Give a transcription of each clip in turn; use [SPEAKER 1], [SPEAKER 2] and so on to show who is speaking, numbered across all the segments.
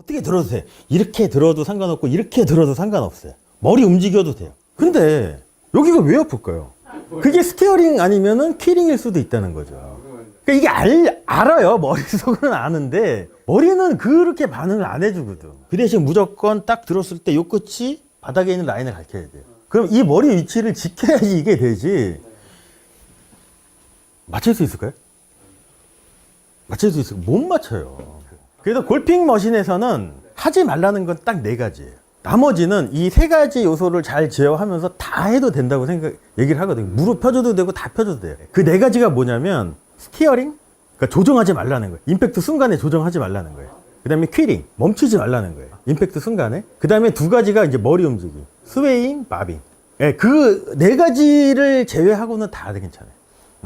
[SPEAKER 1] 어떻게 들어도 돼. 이렇게 들어도 상관없고 이렇게 들어도 상관없어요. 머리 움직여도 돼요. 근데 여기가 왜 아플까요? 그게 스티어링 아니면은 키링일 수도 있다는 거죠. 그러니까 이게 알아요. 머릿속으로는 아는데 머리는 그렇게 반응을 안 해주거든. 그 대신 무조건 딱 들었을 때 요 끝이 바닥에 있는 라인을 가르쳐야 돼요. 그럼 이 머리 위치를 지켜야지 이게 되지. 맞출 수 있을까요? 맞출 수 있을까요? 못 맞춰요. 그래서 골핑 머신에서는 하지 말라는 건 딱 4가지예요. 나머지는 이 3가지 요소를 잘 제어하면서 다 해도 된다고 얘기를 하거든요. 무릎 펴줘도 되고 다 펴줘도 돼요. 그 4가지가 뭐냐면 스티어링, 그러니까 조정하지 말라는 거예요. 임팩트 순간에 조정하지 말라는 거예요. 그 다음에 퀴링, 멈추지 말라는 거예요. 임팩트 순간에. 그 다음에 2가지가 이제 머리 움직임, 스웨잉, 마빙. 예, 그 4가지를 제외하고는 다 괜찮아요.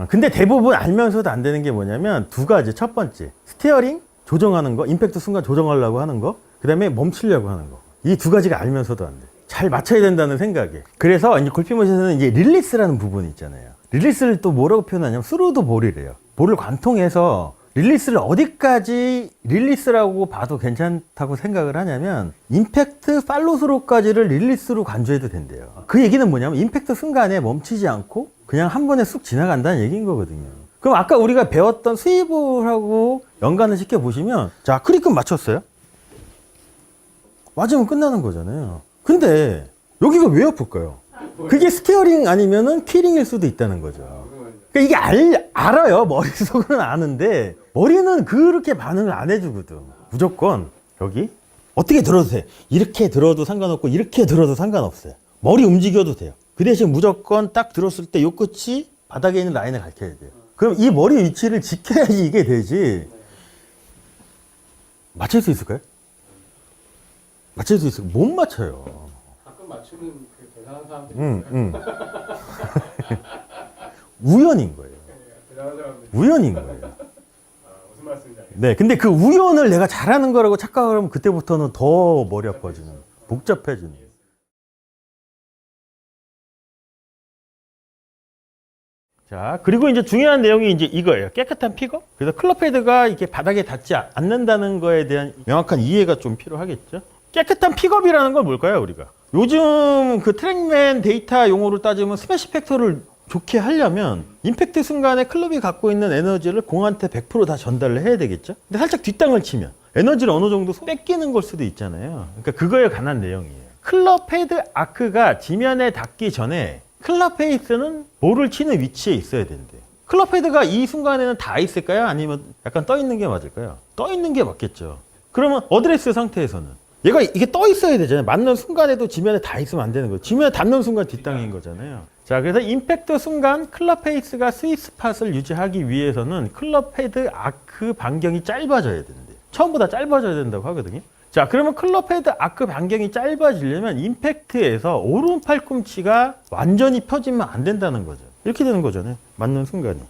[SPEAKER 1] 근데 대부분 알면서도 안 되는 게 뭐냐면 2가지. 첫 번째, 스티어링, 조정하는 거, 임팩트 순간 조정하려고 하는 거, 그 다음에 멈추려고 하는 거. 이 2가지가 알면서도 안 돼. 잘 맞춰야 된다는 생각에. 그래서 이제 골프머신에서는 이제 릴리스라는 부분이 있잖아요. 릴리스를 또 뭐라고 표현하냐면 스루드 볼이래요. 볼을 관통해서 릴리스를 어디까지 릴리스라고 봐도 괜찮다고 생각을 하냐면 임팩트 팔로스로까지를 릴리스로 간주해도 된대요. 그 얘기는 뭐냐면 임팩트 순간에 멈추지 않고 그냥 한 번에 쑥 지나간다는 얘기인 거거든요. 그럼 아까 우리가 배웠던 스위블하고 연관을 시켜 보시면, 자, 크리크 맞췄어요? 맞으면 끝나는 거잖아요. 근데 여기가 왜 아플까요? 그게 스티어링 아니면은 키링일 수도 있다는 거죠. 그러니까 이게 알아요. 머릿속으로는 아는데 머리는 그렇게 반응을 안 해주거든. 무조건 여기 어떻게 들어도 돼. 이렇게 들어도 상관없고 이렇게 들어도 상관없어요. 머리 움직여도 돼요. 그 대신 무조건 딱 들었을 때 요 끝이 바닥에 있는 라인을 가르쳐야 돼요. 그럼 이 머리 위치를 지켜야지 이게 되지. 맞출 수 있을까요? 맞출 수 있을까요? 못 맞춰요.
[SPEAKER 2] 가끔 맞추는 그 대단한 사람들이 있어요.
[SPEAKER 1] 우연인 거예요.
[SPEAKER 2] 대단한 사람들이.
[SPEAKER 1] 우연인 거예요.
[SPEAKER 2] 무슨 말씀인지 알겠어요.
[SPEAKER 1] 네, 근데 그 우연을 내가 잘하는 거라고 착각을 하면 그때부터는 더 머리 아파지는, 복잡해지는. 자, 그리고 이제 중요한 내용이 이제 이거예요. 깨끗한 픽업. 그래서 클럽 헤드가 이렇게 바닥에 닿지 않는다는 거에 대한 명확한 이해가 좀 필요하겠죠. 깨끗한 픽업이라는 건 뭘까요, 우리가? 요즘 그 트랙맨 데이터 용어로 따지면 스매시 팩터를 좋게 하려면 임팩트 순간에 클럽이 갖고 있는 에너지를 공한테 100% 다 전달을 해야 되겠죠. 근데 살짝 뒷땅을 치면 에너지를 어느 정도 뺏기는 걸 수도 있잖아요. 그러니까 그거에 관한 내용이에요. 클럽 헤드 아크가 지면에 닿기 전에 클럽 페이스는 볼을 치는 위치에 있어야 된대요. 클럽 헤드가 이 순간에는 닿아 있을까요? 아니면 약간 떠 있는 게 맞을까요? 떠 있는 게 맞겠죠. 그러면 어드레스 상태에서는 얘가 이게 떠 있어야 되잖아요. 맞는 순간에도 지면에 닿아 있으면 안 되는 거예요. 지면에 닿는 순간 뒷땅인 거잖아요. 자, 그래서 임팩트 순간 클럽 페이스가 스윗 스팟을 유지하기 위해서는 클럽 헤드 아크 반경이 짧아져야 된대요. 처음보다 짧아져야 된다고 하거든요. 자, 그러면 클럽 헤드 아크 반경이 짧아지려면 임팩트에서 오른 팔꿈치가 완전히 펴지면 안 된다는 거죠. 이렇게 되는 거잖아요. 맞는 순간이.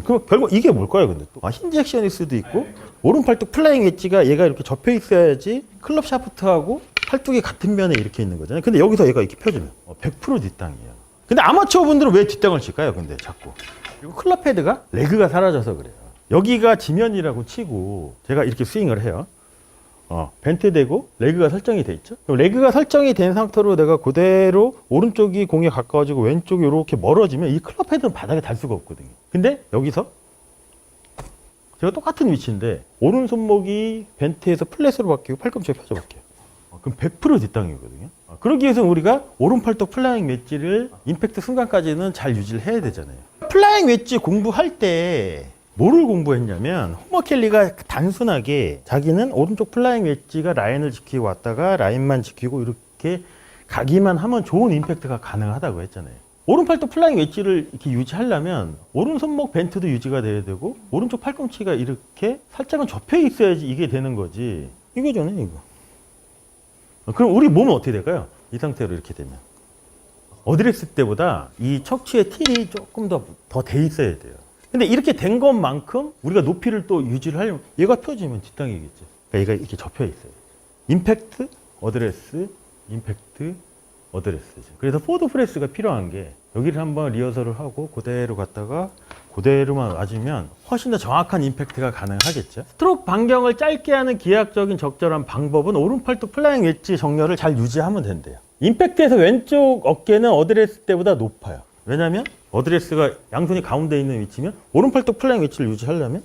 [SPEAKER 1] 그럼 결국 이게 뭘까요, 근데 또? 힌지 액션일 수도 있고, 오른 팔뚝 플라잉 웨지가 얘가 이렇게 접혀 있어야지 클럽 샤프트하고 팔뚝이 같은 면에 이렇게 있는 거잖아요. 근데 여기서 얘가 이렇게 펴지면 100% 뒷땅이에요. 근데 아마추어 분들은 왜 뒷땅을 칠까요, 근데 자꾸? 그리고 클럽 헤드가 레그가 사라져서 그래요. 여기가 지면이라고 치고 제가 이렇게 스윙을 해요. 벤트되고 레그가 설정이 돼 있죠. 그럼 레그가 설정이 된 상태로 내가 그대로 오른쪽이 공에 가까워지고 왼쪽이 이렇게 멀어지면 이 클럽 헤드는 바닥에 닿을 수가 없거든요. 근데 여기서 제가 똑같은 위치인데 오른 손목이 벤트에서 플랫으로 바뀌고 팔꿈치가 펴져 바뀌어요. 그럼 100% 뒷땅이거든요. 그러기 위해서는 우리가 오른 팔뚝 플라잉 웨지를 임팩트 순간까지는 잘 유지를 해야 되잖아요. 플라잉 웨지 공부할 때 뭐를 공부했냐면 호머 켈리가 단순하게 자기는 오른쪽 플라잉 웨지가 라인을 지키고 왔다가 라인만 지키고 이렇게 가기만 하면 좋은 임팩트가 가능하다고 했잖아요. 오른팔뚝 플라잉 웨지를 이렇게 유지하려면 오른 손목 벤트도 유지가 돼야 되고 오른쪽 팔꿈치가 이렇게 살짝은 접혀 있어야지 이게 되는 거지. 이거잖아요, 이거. 그럼 우리 몸은 어떻게 될까요? 이 상태로 이렇게 되면 어드레스 때보다 이 척추의 틸이 조금 더 돼 있어야 돼요. 근데 이렇게 된 것만큼 우리가 높이를 또 유지를 하려면 얘가 펴지면 뒷땅이겠죠. 그러니까 얘가 이렇게 접혀 있어요. 임팩트, 어드레스, 임팩트, 어드레스죠. 그래서 포드 프레스가 필요한 게 여기를 한번 리허설을 하고 그대로 갔다가 그대로만 맞으면 훨씬 더 정확한 임팩트가 가능하겠죠. 스트로크 반경을 짧게 하는 기하학적인 적절한 방법은 오른팔뚝 플라잉 웨지 정렬을 잘 유지하면 된대요. 임팩트에서 왼쪽 어깨는 어드레스 때보다 높아요. 왜냐하면 어드레스가 양손이 가운데 있는 위치면 오른팔뚝 플라잉 웨지를 유지하려면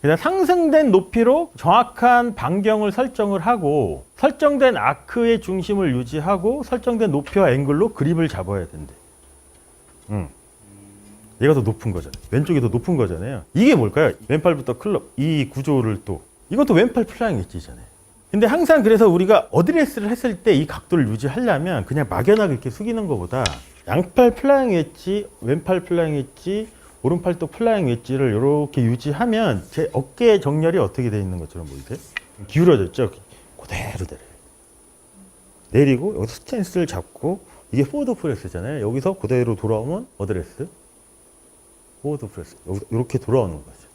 [SPEAKER 1] 그냥 상승된 높이로 정확한 반경을 설정을 하고 설정된 아크의 중심을 유지하고 설정된 높이와 앵글로 그립을 잡아야 된대. 얘가 더 높은 거잖아요. 왼쪽이 더 높은 거잖아요. 이게 뭘까요? 왼팔부터 클럽 이 구조를 또 이것도 왼팔 플라잉 웨지잖아요. 근데 항상 그래서 우리가 어드레스를 했을 때 이 각도를 유지하려면 그냥 막연하게 이렇게 숙이는 것보다 양팔 플라잉 웨지, 왼팔 플라잉 웨지, 오른팔뚝 플라잉 웨지를 이렇게 유지하면 제 어깨 정렬이 어떻게 돼 있는 것처럼 보이세요? 기울어졌죠? 그대로 내려요. 내리고 여기서 스탠스를 잡고 이게 포워드 프레스잖아요. 여기서 그대로 돌아오면 어드레스, 포워드 프레스 이렇게 돌아오는 거죠.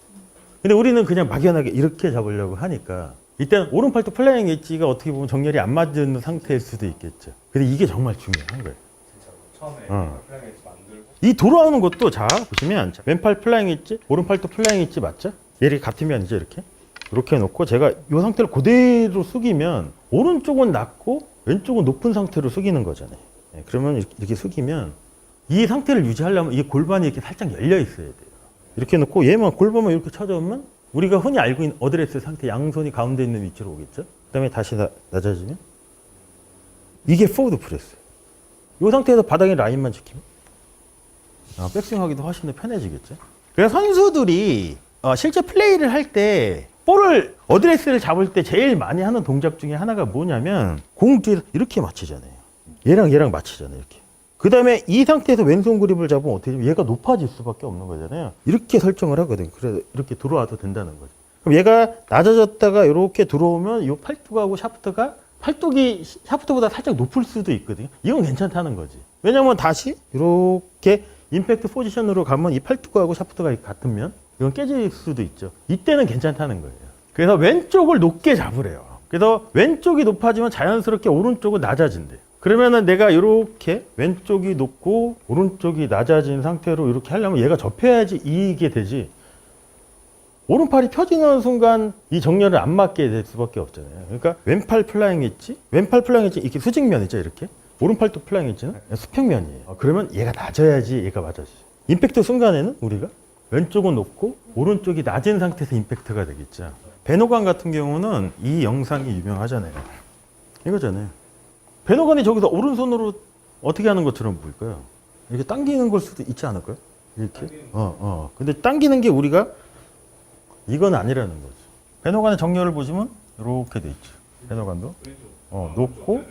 [SPEAKER 1] 근데 우리는 그냥 막연하게 이렇게 잡으려고 하니까 일단 오른팔뚝 플라잉 웨지가 어떻게 보면 정렬이 안 맞는 상태일 수도 있겠죠. 근데 이게 정말 중요한 거예요.
[SPEAKER 2] 처음에 플라잉 웨지 만들고
[SPEAKER 1] 이 돌아오는 것도 자 보시면 자, 왼팔 플라잉 웨지, 오른팔뚝 플라잉 웨지 맞죠? 얘를 같으면 이제 이렇게 놓고 제가 이 상태를 그대로 숙이면 오른쪽은 낮고 왼쪽은 높은 상태로 숙이는 거잖아요. 네, 그러면 이렇게 숙이면 이 상태를 유지하려면 이 골반이 이렇게 살짝 열려 있어야 돼요. 이렇게 놓고 얘만 골반만 이렇게 쳐져오면 우리가 흔히 알고 있는 어드레스 상태 양손이 가운데 있는 위치로 오겠죠? 그 다음에 다시 낮아지면 이게 포워드 프레스. 이 상태에서 바닥에 라인만 지키면 백스윙하기도 훨씬 더 편해지겠죠? 그래서 선수들이 실제 플레이를 할 때 볼을 어드레스를 잡을 때 제일 많이 하는 동작 중에 하나가 뭐냐면 공 뒤에 이렇게 맞추잖아요. 얘랑 맞추잖아요. 이렇게. 그 다음에 이 상태에서 왼손 그립을 잡으면 어떻게 되면 얘가 높아질 수밖에 없는 거잖아요. 이렇게 설정을 하거든요. 그래서 이렇게 들어와도 된다는 거죠. 그럼 얘가 낮아졌다가 이렇게 들어오면 이 팔뚝하고 샤프트가 팔뚝이 샤프트보다 살짝 높을 수도 있거든요. 이건 괜찮다는 거지. 왜냐면 다시 이렇게 임팩트 포지션으로 가면 이 팔뚝하고 샤프트가 같으면 이건 깨질 수도 있죠. 이때는 괜찮다는 거예요. 그래서 왼쪽을 높게 잡으래요. 그래서 왼쪽이 높아지면 자연스럽게 오른쪽은 낮아진대요. 그러면은 내가 이렇게 왼쪽이 높고 오른쪽이 낮아진 상태로 이렇게 하려면 얘가 접혀야지 이게 되지. 오른팔이 펴지는 순간 이 정렬을 안 맞게 될 수밖에 없잖아요. 그러니까 왼팔 플라잉 웨지, 왼팔 플라잉 웨지 이렇게 수직면 있죠, 이렇게. 오른팔도 플라잉 웨지는 수평면이에요. 그러면 얘가 낮아야지 얘가 맞아지죠. 임팩트 순간에는 우리가 왼쪽은 높고 오른쪽이 낮은 상태에서 임팩트가 되겠죠. 베노간 같은 경우는 이 영상이 유명하잖아요. 이거잖아요. 베노간이 저기서 오른손으로 어떻게 하는 것처럼 보일까요? 이렇게 당기는 걸 수도 있지 않을까요? 이렇게. 근데 당기는 게 우리가 이건 아니라는 거죠. 베노간의 정렬을 보시면 이렇게 돼 있죠. 베노간도 높고,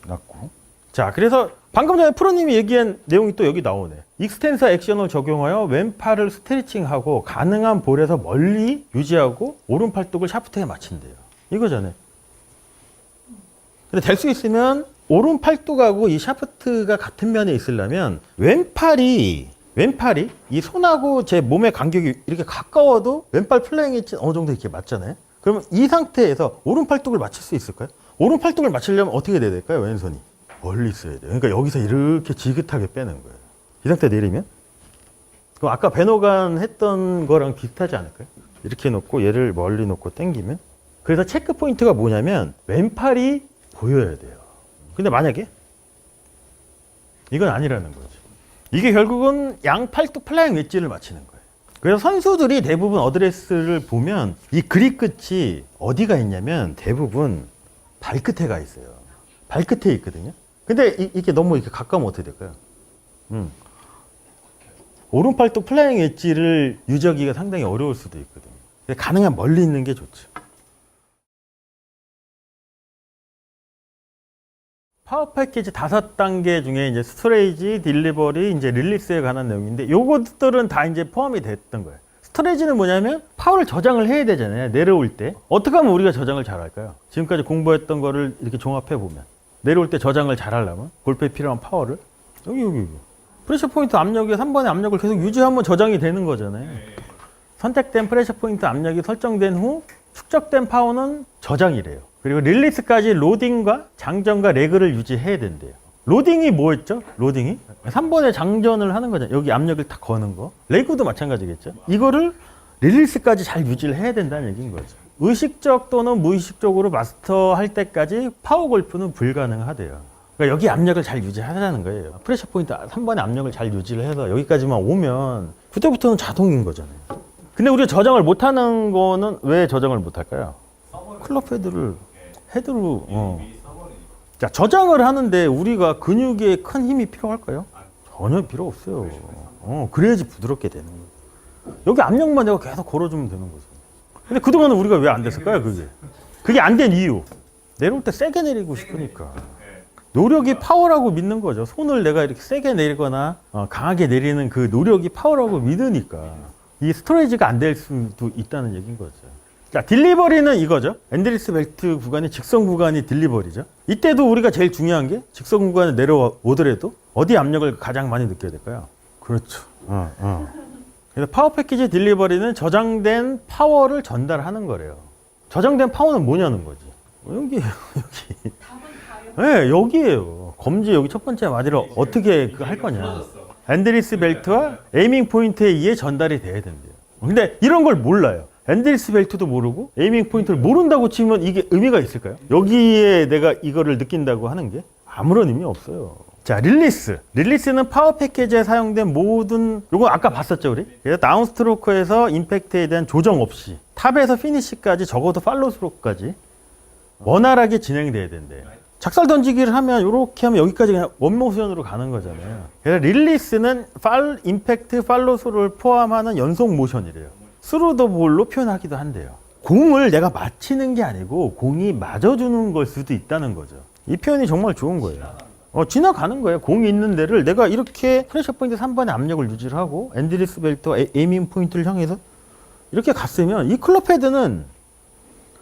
[SPEAKER 1] 낮고. 자, 그래서 방금 전에 프로님이 얘기한 내용이 또 여기 나오네. 익스텐서 액션을 적용하여 왼팔을 스트레칭하고 가능한 볼에서 멀리 유지하고 오른팔뚝을 샤프트에 맞춘대요. 이거잖아요. 근데 될 수 있으면 오른팔뚝하고 이 샤프트가 같은 면에 있으려면 왼팔이 이 손하고 제 몸의 간격이 이렇게 가까워도 왼팔 플라잉 웨지 어느 정도 이렇게 맞잖아요. 그러면 이 상태에서 오른팔뚝을 맞출 수 있을까요? 오른팔뚝을 맞추려면 어떻게 돼야 될까요? 왼손이 멀리 있어야 돼요. 그러니까 여기서 이렇게 지긋하게 빼는 거예요. 이 상태 내리면 그럼 아까 베노간 했던 거랑 비슷하지 않을까요? 이렇게 놓고 얘를 멀리 놓고 당기면 그래서 체크 포인트가 뭐냐면 왼팔이 보여야 돼요. 근데 만약에 이건 아니라는 거죠. 이게 결국은 양팔뚝 플라잉 웨지를 맞추는 거예요. 그래서 선수들이 대부분 어드레스를 보면 이 그립 끝이 어디가 있냐면 대부분 발끝에 가 있어요. 발끝에 있거든요. 근데 이게 너무 이렇게 가까우면 어떻게 될까요? 오른팔뚝 플라잉 웨지를 유지하기가 상당히 어려울 수도 있거든요. 가능한 멀리 있는 게 좋죠. 파워 패키지 5단계 중에 이제 스토레이지, 딜리버리, 이제 릴리스에 관한 내용인데 요것들은 다 이제 포함이 됐던 거예요. 스토레이지는 뭐냐면 파워를 저장을 해야 되잖아요. 내려올 때. 어떻게 하면 우리가 저장을 잘 할까요? 지금까지 공부했던 거를 이렇게 종합해 보면 내려올 때 저장을 잘 하려면 골프에 필요한 파워를 여기 프레셔 포인트 압력에 3번의 압력을 계속 유지하면 저장이 되는 거잖아요. 선택된 프레셔 포인트 압력이 설정된 후 축적된 파워는 저장이래요. 그리고 릴리스까지 로딩과 장전과 레그를 유지해야 된대요. 로딩이 뭐였죠? 로딩이? 3번에 장전을 하는 거잖아요. 여기 압력을 탁 거는 거. 레이코도 마찬가지겠죠. 이거를 릴리스까지 잘 유지를 해야 된다는 얘기인 거죠. 의식적 또는 무의식적으로 마스터할 때까지 파워 골프는 불가능하대요. 그러니까 여기 압력을 잘 유지하자는 거예요. 프레셔 포인트 3번의 압력을 잘 유지를 해서 여기까지만 오면 그때부터는 자동인 거잖아요. 근데 우리가 저장을 못하는 거는 왜 저장을 못할까요? 클럽 헤드로 자, 저장을 하는데 우리가 근육에 큰 힘이 필요할까요? 전혀 필요 없어요. 그래야지 부드럽게 되는 거예요. 여기 압력만 내가 계속 걸어주면 되는 거죠. 근데 그동안은 우리가 왜 안 됐을까요, 그게? 그게 안 된 이유. 내려올 때 세게 내리고 싶으니까. 노력이 파워라고 믿는 거죠. 손을 내가 이렇게 세게 내리거나 강하게 내리는 그 노력이 파워라고 믿으니까 이 스토레이지가 안 될 수도 있다는 얘기인 거죠. 자, 딜리버리는 이거죠. 앤드리스 벨트 구간이 직선 구간이 딜리버리죠. 이때도 우리가 제일 중요한 게 직선 구간에 내려오더라도 어디 압력을 가장 많이 느껴야 될까요? 그렇죠. 그래서 파워 패키지 딜리버리는 저장된 파워를 전달하는 거래요. 저장된 파워는 뭐냐는 거지. 여기. 네, 여기에요. 검지 여기 첫 번째 마디를 어떻게 할 거냐. 앤드리스 벨트와 에이밍 포인트에 의해 전달이 돼야 된대요. 근데 이런 걸 몰라요. 앤드리스 벨트도 모르고 에이밍 포인트를 모른다고 치면 이게 의미가 있을까요? 여기에 내가 이거를 느낀다고 하는 게 아무런 의미 없어요. 자, 릴리스. 릴리스는 파워 패키지에 사용된 모든, 요거 아까 봤었죠, 우리? 그래서 다운스트로크에서 임팩트에 대한 조정 없이 탑에서 피니시까지 적어도 팔로우 스트로크까지 원활하게 진행돼야 된대요. 작살 던지기를 하면 이렇게 하면 여기까지 그냥 원모션으로 가는 거잖아요. 그래서 릴리스는 임팩트 팔로우 스루를 포함하는 연속 모션이래요. 스루 더 볼로 표현하기도 한대요. 공을 내가 맞히는 게 아니고 공이 맞아주는 걸 수도 있다는 거죠. 이 표현이 정말 좋은 거예요. 지나가는 거예요. 공이 있는 데를 내가 이렇게 프레셔 포인트 3번의 압력을 유지를 하고 앤드리스 벨트와 에이밍 포인트를 향해서 이렇게 갔으면 이 클럽 헤드는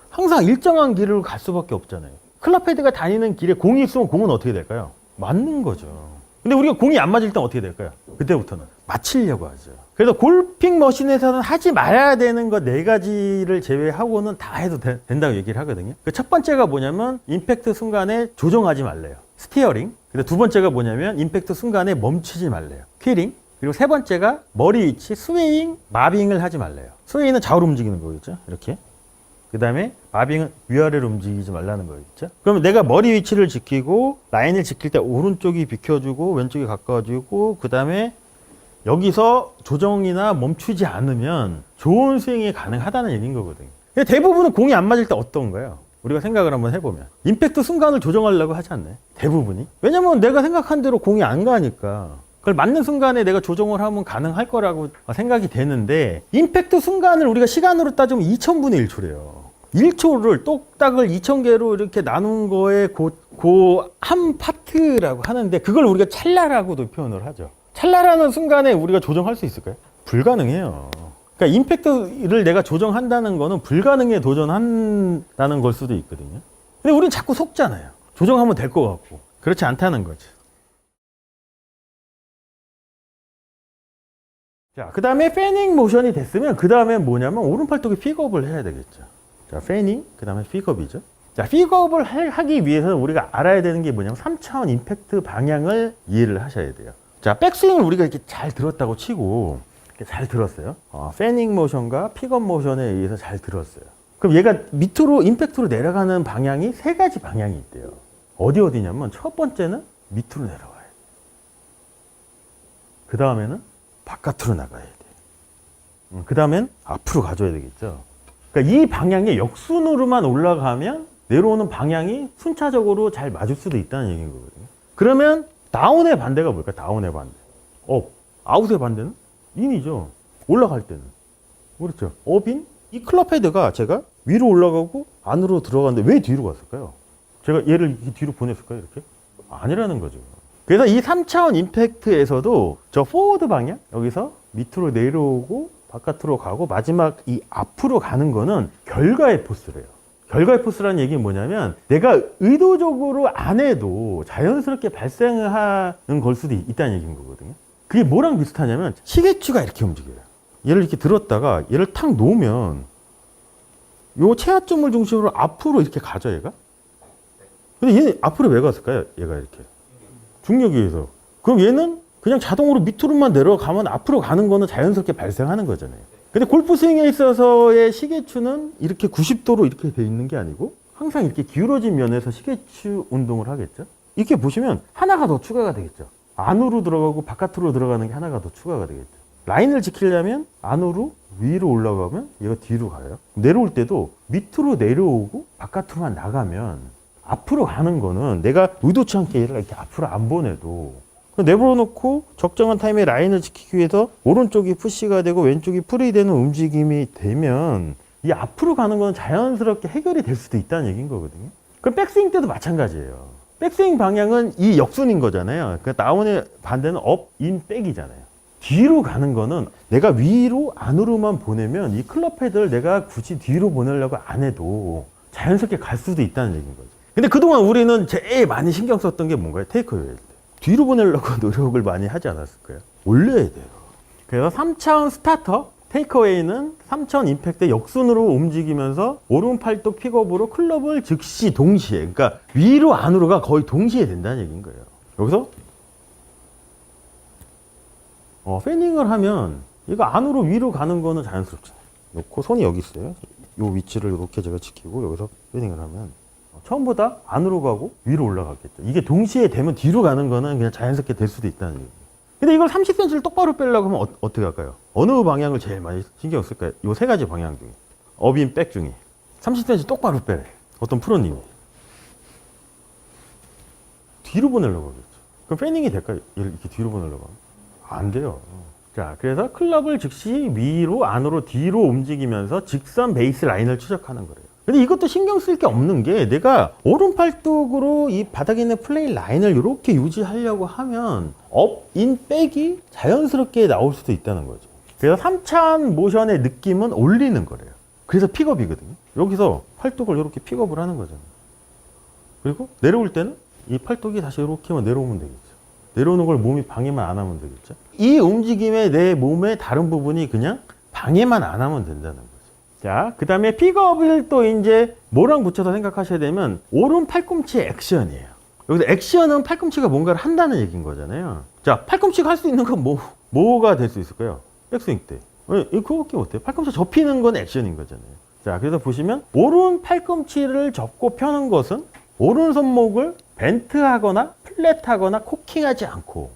[SPEAKER 1] 항상 일정한 길을 갈 수밖에 없잖아요. 클럽 헤드가 다니는 길에 공이 있으면 공은 어떻게 될까요? 맞는 거죠. 근데 우리가 공이 안 맞을 땐 어떻게 될까요? 그때부터는 맞히려고 하죠. 그래서 골핑 머신에서는 하지 말아야 되는 거 4가지를 제외하고는 다 해도 된다고 얘기를 하거든요. 그 첫 번째가 뭐냐면 임팩트 순간에 조정하지 말래요. 스티어링. 근데 두 번째가 뭐냐면 임팩트 순간에 멈추지 말래요. 퀴링. 그리고 세 번째가 머리 위치 스웨잉, 마빙을 하지 말래요. 스웨잉은 좌우로 움직이는 거겠죠. 이렇게. 그 다음에 마빙은 위아래로 움직이지 말라는 거겠죠. 그럼 내가 머리 위치를 지키고 라인을 지킬 때 오른쪽이 비켜주고 왼쪽이 가까워지고 그 다음에 여기서 조정이나 멈추지 않으면 좋은 스윙이 가능하다는 얘기인 거거든요. 대부분은 공이 안 맞을 때 어떤가요? 우리가 생각을 한번 해보면 임팩트 순간을 조정하려고 하지 않나요? 대부분이. 왜냐면 내가 생각한 대로 공이 안 가니까 그걸 맞는 순간에 내가 조정을 하면 가능할 거라고 생각이 되는데 임팩트 순간을 우리가 시간으로 따지면 2000분의 1초래요. 1초를 똑딱을 2000개로 이렇게 나눈 거에 한 파트라고 하는데 그걸 우리가 찰나라고도 표현을 하죠. 찰나라는 순간에 우리가 조정할 수 있을까요? 불가능해요. 그러니까 임팩트를 내가 조정한다는 거는 불가능에 도전한다는 걸 수도 있거든요. 근데 우린 자꾸 속잖아요. 조정하면 될 것 같고. 그렇지 않다는 거죠. 자, 그 다음에 패닝 모션이 됐으면 그 다음에 뭐냐면 오른팔뚝에 픽업을 해야 되겠죠. 자, 패닝, 그 다음에 픽업이죠. 자, 픽업을 하기 위해서는 우리가 알아야 되는 게 뭐냐면 3차원 임팩트 방향을 이해를 하셔야 돼요. 자, 백스윙을 우리가 이렇게 잘 들었다고 치고 이렇게 잘 들었어요. 패닝 모션과 픽업 모션에 의해서 잘 들었어요. 그럼 얘가 밑으로 임팩트로 내려가는 방향이 3가지 방향이 있대요. 어디냐면 첫 번째는 밑으로 내려와요. 그 다음에는 바깥으로 나가야 돼요. 그 다음엔 앞으로 가줘야 되겠죠. 그러니까 이 방향에 역순으로만 올라가면 내려오는 방향이 순차적으로 잘 맞을 수도 있다는 얘기인 거거든요. 그러면 다운의 반대가 뭘까요? 다운의 반대. 업. 아웃의 반대는? 인이죠. 올라갈 때는. 그렇죠. 업인? 이 클럽 헤드가 제가 위로 올라가고 안으로 들어가는데 왜 뒤로 갔을까요? 제가 얘를 뒤로 보냈을까요? 이렇게? 아니라는 거죠. 그래서 이 3차원 임팩트에서도 저 포워드 방향, 여기서 밑으로 내려오고 바깥으로 가고 마지막 이 앞으로 가는 거는 결과의 포스래요. 결과의 포스라는 얘기는 뭐냐면 내가 의도적으로 안 해도 자연스럽게 발생하는 걸 수도 있다는 얘기인 거거든요. 그게 뭐랑 비슷하냐면 시계추가 이렇게 움직여요. 얘를 이렇게 들었다가 얘를 탁 놓으면 요 체하점을 중심으로 앞으로 이렇게 가죠, 얘가? 근데 얘는 앞으로 왜 갔을까요? 얘가 이렇게. 중력에 의해서. 그럼 얘는 그냥 자동으로 밑으로만 내려가면 앞으로 가는 거는 자연스럽게 발생하는 거잖아요. 근데 골프 스윙에 있어서의 시계추는 이렇게 90도로 이렇게 돼 있는 게 아니고 항상 이렇게 기울어진 면에서 시계추 운동을 하겠죠. 이렇게 보시면 하나가 더 추가가 되겠죠. 안으로 들어가고 바깥으로 들어가는 게 하나가 더 추가가 되겠죠. 라인을 지키려면 안으로 위로 올라가면 얘가 뒤로 가요. 내려올 때도 밑으로 내려오고 바깥으로만 나가면 앞으로 가는 거는 내가 의도치 않게 얘를 이렇게 앞으로 안 보내도 내버려 놓고 적정한 타임에 라인을 지키기 위해서 오른쪽이 푸시가 되고 왼쪽이 풀이 되는 움직임이 되면 이 앞으로 가는 건 자연스럽게 해결이 될 수도 있다는 얘기인 거거든요. 그럼 백스윙 때도 마찬가지예요. 백스윙 방향은 이 역순인 거잖아요. 그러니까 다운의 반대는 업, 인, 백이잖아요. 뒤로 가는 거는 내가 위로 안으로만 보내면 이 클럽 헤드를 내가 굳이 뒤로 보내려고 안 해도 자연스럽게 갈 수도 있다는 얘기인 거죠. 근데 그동안 우리는 제일 많이 신경 썼던 게 뭔가요? 테이크어웨이일 때. 뒤로 보내려고 노력을 많이 하지 않았을까요? 올려야 돼요. 그래서 3차원 스타터, 테이크어웨이는 3차원 임팩트 역순으로 움직이면서 오른 팔뚝 픽업으로 클럽을 즉시 동시에, 그러니까 위로 안으로가 거의 동시에 된다는 얘기인 거예요. 여기서 패닝을 하면 이거 안으로 위로 가는 거는 자연스럽잖아요. 놓고 손이 여기 있어요. 이 위치를 이렇게 제가 지키고 여기서 패닝을 하면 처음보다 안으로 가고 위로 올라가겠죠. 이게 동시에 되면 뒤로 가는 거는 그냥 자연스럽게 될 수도 있다는 얘기예요. 근데 이걸 30cm를 똑바로 빼려고 하면 어떻게 할까요? 어느 방향을 제일 많이 신경 쓸까요? 이 세 가지 방향 중에. 업인 백 중에. 30cm 똑바로 빼. 어떤 프로님이. 뒤로 보내려고 하겠죠. 그럼 패닝이 될까요? 이렇게 뒤로 보내려고 하면? 안 돼요. 자, 그래서 클럽을 즉시 위로, 안으로, 뒤로 움직이면서 직선 베이스 라인을 추적하는 거예요. 근데 이것도 신경 쓸 게 없는 게 내가 오른 팔뚝으로 이 바닥에 있는 플레이 라인을 이렇게 유지하려고 하면 업, 인, 백이 자연스럽게 나올 수도 있다는 거죠. 그래서 3차원 모션의 느낌은 올리는 거래요. 그래서 픽업이거든요. 여기서 팔뚝을 이렇게 픽업을 하는 거잖아요. 그리고 내려올 때는 이 팔뚝이 다시 이렇게만 내려오면 되겠죠. 내려오는 걸 몸이 방해만 안 하면 되겠죠. 이 움직임에 내 몸의 다른 부분이 그냥 방해만 안 하면 된다는 거죠. 자, 그 다음에 픽업을 또 이제 뭐랑 붙여서 생각하셔야 되면 오른 팔꿈치의 액션이에요. 여기서 액션은 팔꿈치가 뭔가를 한다는 얘기인 거잖아요. 자, 팔꿈치가 할 수 있는 건 뭐가 될 수 있을까요? 백스윙 때. 그거밖에 못해요. 팔꿈치 접히는 건 액션인 거잖아요. 자, 그래서 보시면 오른 팔꿈치를 접고 펴는 것은 오른 손목을 벤트하거나 플랫하거나 코킹하지 않고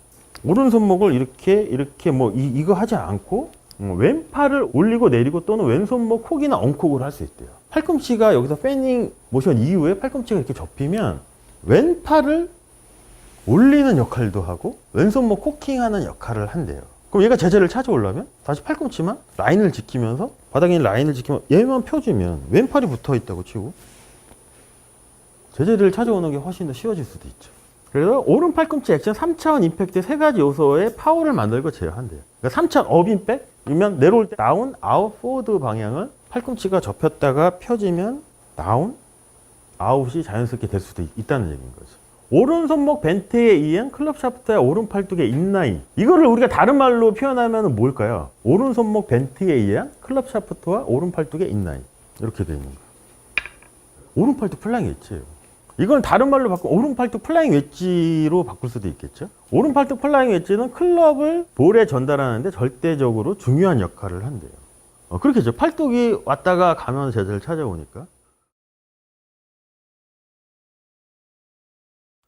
[SPEAKER 1] 오른 손목을 이렇게 뭐 이거 하지 않고 왼팔을 올리고 내리고 또는 왼손목 콕이나 엉콕을 할 수 있대요. 팔꿈치가 여기서 패닝 모션 이후에 팔꿈치가 이렇게 접히면 왼팔을 올리는 역할도 하고 왼손목 코킹하는 역할을 한대요. 그럼 얘가 제자리를 찾아오려면 다시 팔꿈치만 라인을 지키면서 바닥에 있는 라인을 지키면 얘만 펴주면 왼팔이 붙어 있다고 치고 제자리를 찾아오는 게 훨씬 더 쉬워질 수도 있죠. 그래서 오른 팔꿈치 액션 3차원 임팩트 세 가지 요소의 파워를 만들고 제어한대요. 그러니까 3차원 업인 백이면 내려올 때 다운, 아웃, 포워드 방향은 팔꿈치가 접혔다가 펴지면 다운, 아웃이 자연스럽게 될 수도 있다는 얘기인 거죠. 오른 손목 벤트에 의한 클럽 샤프트와 오른 팔뚝의 인라인. 이거를 우리가 다른 말로 표현하면 뭘까요? 오른 손목 벤트에 의한 클럽 샤프트와 오른 팔뚝의 인라인. 이렇게 되어 있는 거예요. 오른 팔뚝 플라잉 웨지예요. 이건 다른 말로 바꾸면 오른 팔뚝 플라잉 웨지로 바꿀 수도 있겠죠. 오른 팔뚝 플라잉 웨지는 클럽을 볼에 전달하는데 절대적으로 중요한 역할을 한대요. 그렇겠죠. 팔뚝이 왔다가 가면 제자리를 찾아오니까.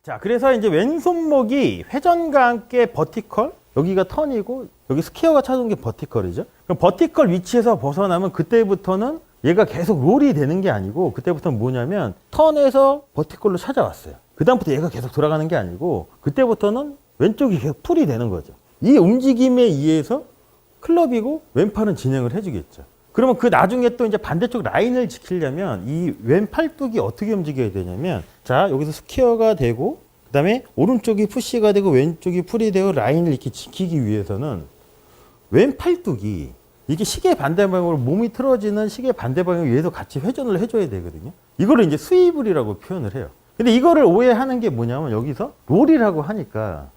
[SPEAKER 1] 자, 그래서 이제 왼손목이 회전과 함께 버티컬, 여기가 턴이고 여기 스퀘어가 찾아온 게 버티컬이죠. 그럼 버티컬 위치에서 벗어나면 그때부터는 얘가 계속 롤이 되는 게 아니고 그때부터는 뭐냐면 턴에서 버티컬로 찾아왔어요. 그 다음부터 얘가 계속 돌아가는 게 아니고 그때부터는 왼쪽이 계속 풀이 되는 거죠. 이 움직임에 의해서 클럽이고 왼팔은 진행을 해주겠죠. 그러면 그 나중에 또 이제 반대쪽 라인을 지키려면 이 왼팔뚝이 어떻게 움직여야 되냐면 자, 여기서 스퀘어가 되고 그 다음에 오른쪽이 푸시가 되고 왼쪽이 풀이 되고 라인을 이렇게 지키기 위해서는 왼팔뚝이 이게 시계 반대 방향으로 몸이 틀어지는 시계 반대 방향 위에서 같이 회전을 해줘야 되거든요. 이거를 이제 스위블이라고 표현을 해요. 근데 이거를 오해하는 게 뭐냐면 여기서 롤이라고 하니까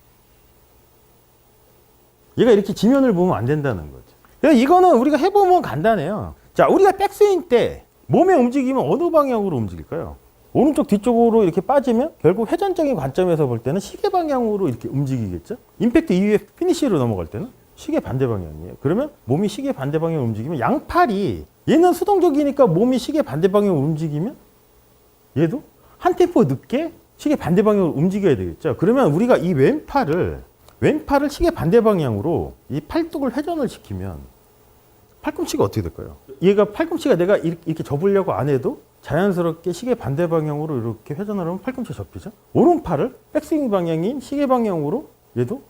[SPEAKER 1] 얘가 이렇게 지면을 보면 안 된다는 거죠. 그래서 이거는 우리가 해보면 간단해요. 자, 우리가 백스윙 때 몸의 움직임은 어느 방향으로 움직일까요? 오른쪽 뒤쪽으로 이렇게 빠지면 결국 회전적인 관점에서 볼 때는 시계 방향으로 이렇게 움직이겠죠. 임팩트 이후에 피니시로 넘어갈 때는 시계 반대 방향이에요. 그러면 몸이 시계 반대 방향으로 움직이면 양팔이 얘는 수동적이니까 몸이 시계 반대 방향으로 움직이면 얘도 한 템포 늦게 시계 반대 방향으로 움직여야 되겠죠. 그러면 우리가 이 왼팔을 시계 반대 방향으로 이 팔뚝을 회전을 시키면 팔꿈치가 어떻게 될까요? 얘가 팔꿈치가 내가 이렇게 접으려고 안 해도 자연스럽게 시계 반대 방향으로 이렇게 회전을 하면 팔꿈치가 접히죠. 오른팔을 백스윙 방향인 시계 방향으로 얘도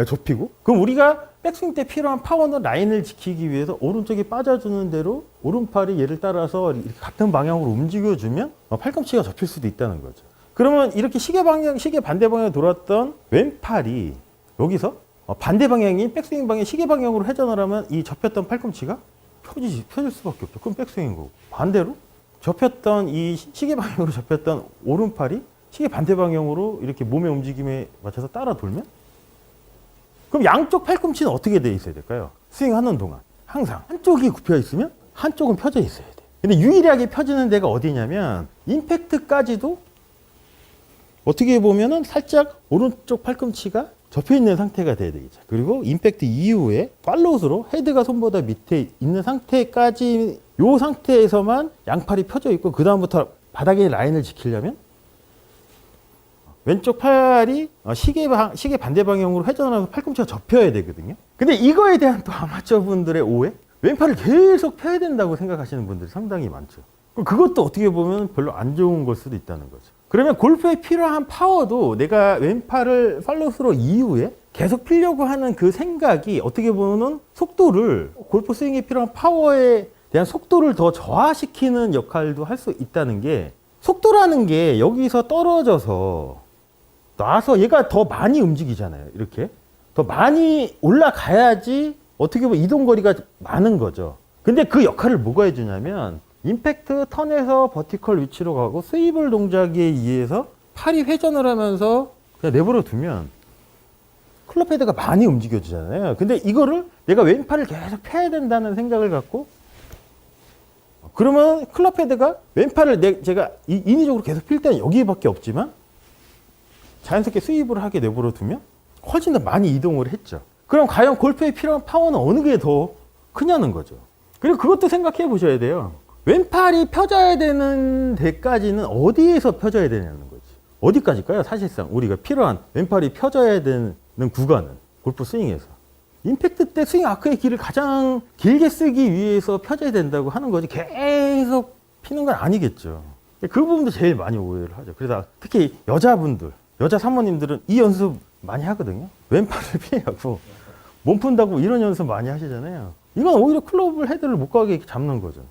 [SPEAKER 1] 접히고, 그럼 우리가 백스윙 때 필요한 파워는 라인을 지키기 위해서 오른쪽이 빠져주는 대로 오른팔이 얘를 따라서 이렇게 같은 방향으로 움직여주면 팔꿈치가 접힐 수도 있다는 거죠. 그러면 이렇게 시계 반대 방향에 돌았던 왼팔이 여기서 반대 방향인 백스윙 방향 시계 방향으로 회전을 하면 이 접혔던 팔꿈치가 펴질 수밖에 없죠. 그럼 백스윙인 거고. 반대로 접혔던 이 시계 방향으로 접혔던 오른팔이 시계 반대 방향으로 이렇게 몸의 움직임에 맞춰서 따라 돌면, 그럼 양쪽 팔꿈치는 어떻게 돼 있어야 될까요? 스윙하는 동안 항상 한쪽이 굽혀 있으면 한쪽은 펴져 있어야 돼. 근데 유일하게 펴지는 데가 어디냐면 임팩트까지도 어떻게 보면은 살짝 오른쪽 팔꿈치가 접혀 있는 상태가 돼야 되겠죠. 그리고 임팩트 이후에 팔로우스로 헤드가 손보다 밑에 있는 상태까지, 요 상태에서만 양팔이 펴져 있고 그 다음부터 바닥의 라인을 지키려면 왼쪽 팔이 시계 반대 방향으로 회전하면서 팔꿈치가 접혀야 되거든요. 근데 이거에 대한 또 아마추어 분들의 오해? 왼팔을 계속 펴야 된다고 생각하시는 분들이 상당히 많죠. 그것도 어떻게 보면 별로 안 좋은 걸 수도 있다는 거죠. 그러면 골프에 필요한 파워도 내가 왼팔을 팔로우스로 이후에 계속 피려고 하는 그 생각이 어떻게 보면 속도를, 골프 스윙에 필요한 파워에 대한 속도를 더 저하시키는 역할도 할 수 있다는 게, 속도라는 게 여기서 떨어져서 나서 얘가 더 많이 움직이잖아요. 이렇게 더 많이 올라가야지 어떻게 보면 이동 거리가 많은 거죠. 근데 그 역할을 뭐가 해주냐면, 임팩트 턴에서 버티컬 위치로 가고 스위블 동작에 의해서 팔이 회전을 하면서 그냥 내버려 두면 클럽 헤드가 많이 움직여지잖아요. 근데 이거를 내가 왼팔을 계속 펴야 된다는 생각을 갖고, 그러면 클럽 헤드가 왼팔을 제가 인위적으로 계속 필 때는 여기밖에 없지만 자연스럽게 스윕을 하게 내버려 두면 훨씬 더 많이 이동을 했죠. 그럼 과연 골프에 필요한 파워는 어느 게 더 크냐는 거죠. 그리고 그것도 생각해 보셔야 돼요. 왼팔이 펴져야 되는 데까지는 어디에서 펴져야 되냐는 거지. 어디까지일까요? 사실상 우리가 필요한 왼팔이 펴져야 되는 구간은 골프 스윙에서 임팩트 때 스윙 아크의 길을 가장 길게 쓰기 위해서 펴져야 된다고 하는 거지, 계속 피는 건 아니겠죠. 그 부분도 제일 많이 오해를 하죠. 그래서 특히 여자분들, 여자 사모님들은 이 연습 많이 하거든요. 왼팔을 피하고 몸 푼다고 이런 연습 많이 하시잖아요. 이건 오히려 클럽을 헤드를 못 가게 이렇게 잡는 거죠.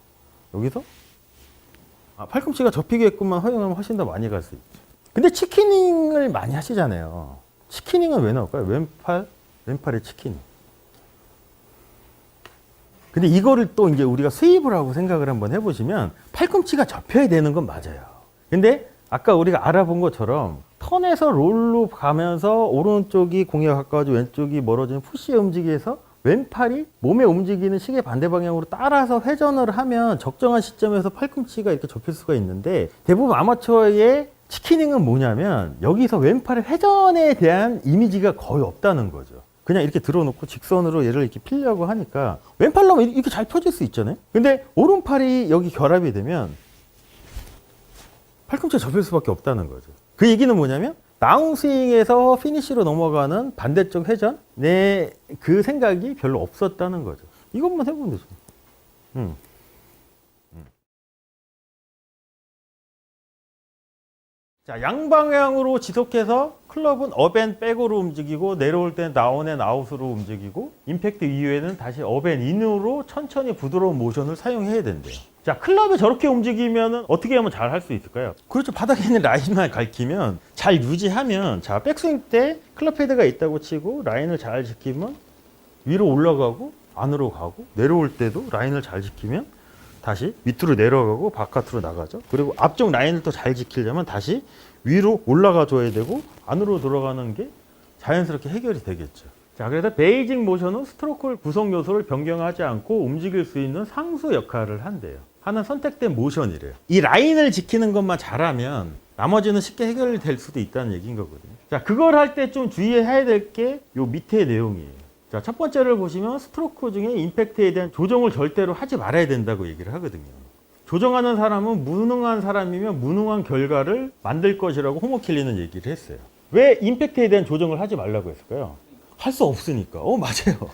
[SPEAKER 1] 여기서 팔꿈치가 접히게끔만 허용하면 훨씬 더 많이 갈 수 있죠. 근데 치키닝을 많이 하시잖아요. 치키닝은 왜 나올까요? 왼팔의 치키닝. 근데 이거를 또 이제 우리가 스윕을 하고 생각을 한번 해보시면 팔꿈치가 접혀야 되는 건 맞아요. 근데 아까 우리가 알아본 것처럼 턴에서 롤로 가면서 오른쪽이 공에 가까워지고 왼쪽이 멀어지는 푸시에 움직여서 왼팔이 몸에 움직이는 시계 반대 방향으로 따라서 회전을 하면 적정한 시점에서 팔꿈치가 이렇게 접힐 수가 있는데, 대부분 아마추어의 치키닝은 뭐냐면 여기서 왼팔의 회전에 대한 이미지가 거의 없다는 거죠. 그냥 이렇게 들어놓고 직선으로 얘를 이렇게 피려고 하니까 왼팔로 이렇게 잘 펴질 수 있잖아요. 근데 오른팔이 여기 결합이 되면 팔꿈치가 접힐 수밖에 없다는 거죠. 그 얘기는 뭐냐면 다운스윙에서 피니시로 넘어가는 반대쪽 회전, 그 생각이 별로 없었다는 거죠. 이것만 해보면 되죠. 자, 양방향으로 지속해서 클럽은 업앤백으로 움직이고, 내려올 때는 다운앤아웃으로 움직이고, 임팩트 이후에는 다시 업앤인으로 천천히 부드러운 모션을 사용해야 된대요. 자, 클럽이 저렇게 움직이면 어떻게 하면 잘 할 수 있을까요? 그렇죠. 바닥에 있는 라인만 가리키면, 잘 유지하면, 자, 백스윙 때 클럽 헤드가 있다고 치고 라인을 잘 지키면 위로 올라가고 안으로 가고, 내려올 때도 라인을 잘 지키면 다시 밑으로 내려가고 바깥으로 나가죠. 그리고 앞쪽 라인을 또 잘 지키려면 다시 위로 올라가 줘야 되고 안으로 들어가는 게 자연스럽게 해결이 되겠죠. 자, 그래서 베이징 모션은 스트로크 구성 요소를 변경하지 않고 움직일 수 있는 상수 역할을 한대요. 하는 선택된 모션이래요. 이 라인을 지키는 것만 잘하면 나머지는 쉽게 해결될 수도 있다는 얘기인 거거든요. 자, 그걸 할 때 좀 주의해야 될 게 요 밑에 내용이에요. 자, 첫 번째를 보시면 스트로크 중에 임팩트에 대한 조정을 절대로 하지 말아야 된다고 얘기를 하거든요. 조정하는 사람은 무능한 사람이면 무능한 결과를 만들 것이라고 호모킬리는 얘기를 했어요. 왜 임팩트에 대한 조정을 하지 말라고 했을까요? 할 수 없으니까. 맞아요.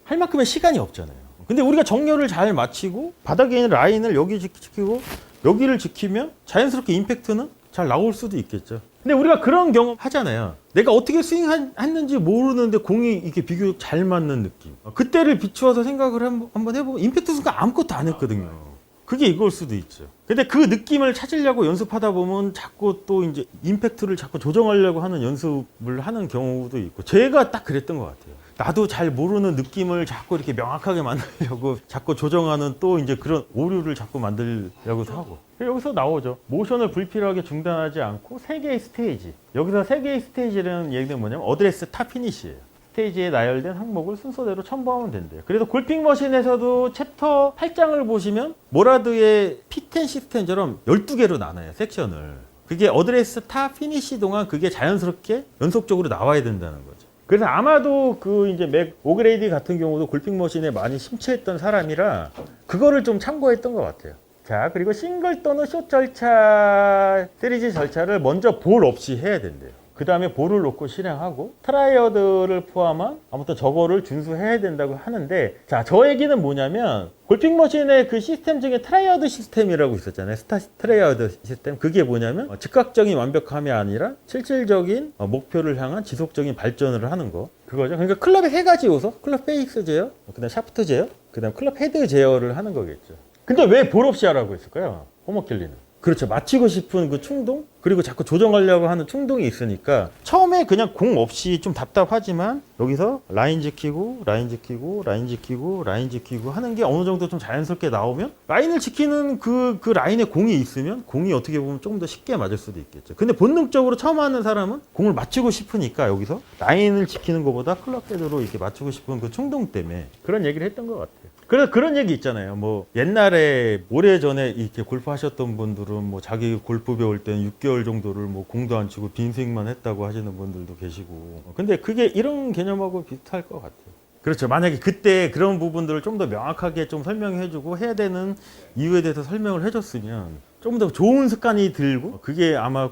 [SPEAKER 1] 할 만큼의 시간이 없잖아요. 근데 우리가 정렬을 잘 맞추고 바닥에 있는 라인을 여기 지키고 여기를 지키면 자연스럽게 임팩트는 잘 나올 수도 있겠죠. 근데 우리가 그런 경험 하잖아요. 내가 어떻게 스윙했는지 모르는데 공이 이렇게 비교적 잘 맞는 느낌. 그때를 비추어서 생각을 한번 해보면 임팩트 순간 아무것도 안 했거든요. 그게 이걸 수도 있죠. 근데 그 느낌을 찾으려고 연습하다 보면 자꾸 또 이제 임팩트를 자꾸 조정하려고 하는 연습을 하는 경우도 있고, 제가 딱 그랬던 것 같아요. 나도 잘 모르는 느낌을 자꾸 이렇게 명확하게 만들려고 자꾸 조정하는 또 이제 그런 오류를 자꾸 만들려고 하고. 여기서 나오죠. 모션을 불필요하게 중단하지 않고 3개의 스테이지. 여기서 3개의 스테이지라는 얘기는 뭐냐면 어드레스 타 피니시예요. 스테이지에 나열된 항목을 순서대로 첨부하면 된대요. 그래서 골핑 머신에서도 챕터 8장을 보시면 모라드의 P10 시스템처럼 12개로 나눠요, 섹션을. 그게 어드레스 타 피니시 동안 그게 자연스럽게 연속적으로 나와야 된다는 거죠. 그래서 아마도 그 이제 맥 오그레이디 같은 경우도 골핑 머신에 많이 심취했던 사람이라 그거를 좀 참고했던 것 같아요. 자, 그리고 싱글 또는 숏 절차, 시리즈 절차를 먼저 볼 없이 해야 된대요. 그 다음에 볼을 놓고 실행하고 트라이어드를 포함한 아무튼 저거를 준수해야 된다고 하는데, 자, 저 얘기는 뭐냐면 골핑 머신의 그 시스템 중에 트라이어드 시스템이라고 있었잖아요. 트라이어드 시스템. 그게 뭐냐면 즉각적인 완벽함이 아니라 실질적인 목표를 향한 지속적인 발전을 하는 거. 그거죠. 그러니까 클럽의 3가지 요소, 클럽 페이스 제어, 그다음 샤프트 제어, 그다음 클럽 헤드 제어를 하는 거겠죠. 근데 왜 볼 없이 하라고 했을까요? 호모킬리는. 그렇죠. 맞히고 싶은 그 충동, 그리고 자꾸 조정하려고 하는 충동이 있으니까 처음에 그냥 공 없이 좀 답답하지만 여기서 라인 지키고 라인 지키고 라인 지키고 라인 지키고 하는 게 어느 정도 좀 자연스럽게 나오면 라인을 지키는 그 라인에 공이 있으면 공이 어떻게 보면 조금 더 쉽게 맞을 수도 있겠죠. 근데 본능적으로 처음 하는 사람은 공을 맞추고 싶으니까 여기서 라인을 지키는 것보다 클럽 헤드로 이렇게 맞추고 싶은 그 충동 때문에 그런 얘기를 했던 것 같아요. 그래서 그런 얘기 있잖아요. 뭐 옛날에 오래전에 이렇게 골프 하셨던 분들은 뭐 자기 골프 배울 때는 6개월 정도를 뭐 공도 안 치고 빈 스윙만 했다고 하시는 분들도 계시고. 근데 그게 이런 개념하고 비슷할 것 같아요. 그렇죠. 만약에 그때 그런 부분들을 좀 더 명확하게 좀 설명해주고 해야 되는 이유에 대해서 설명을 해줬으면 조금 더 좋은 습관이 들고, 그게 아마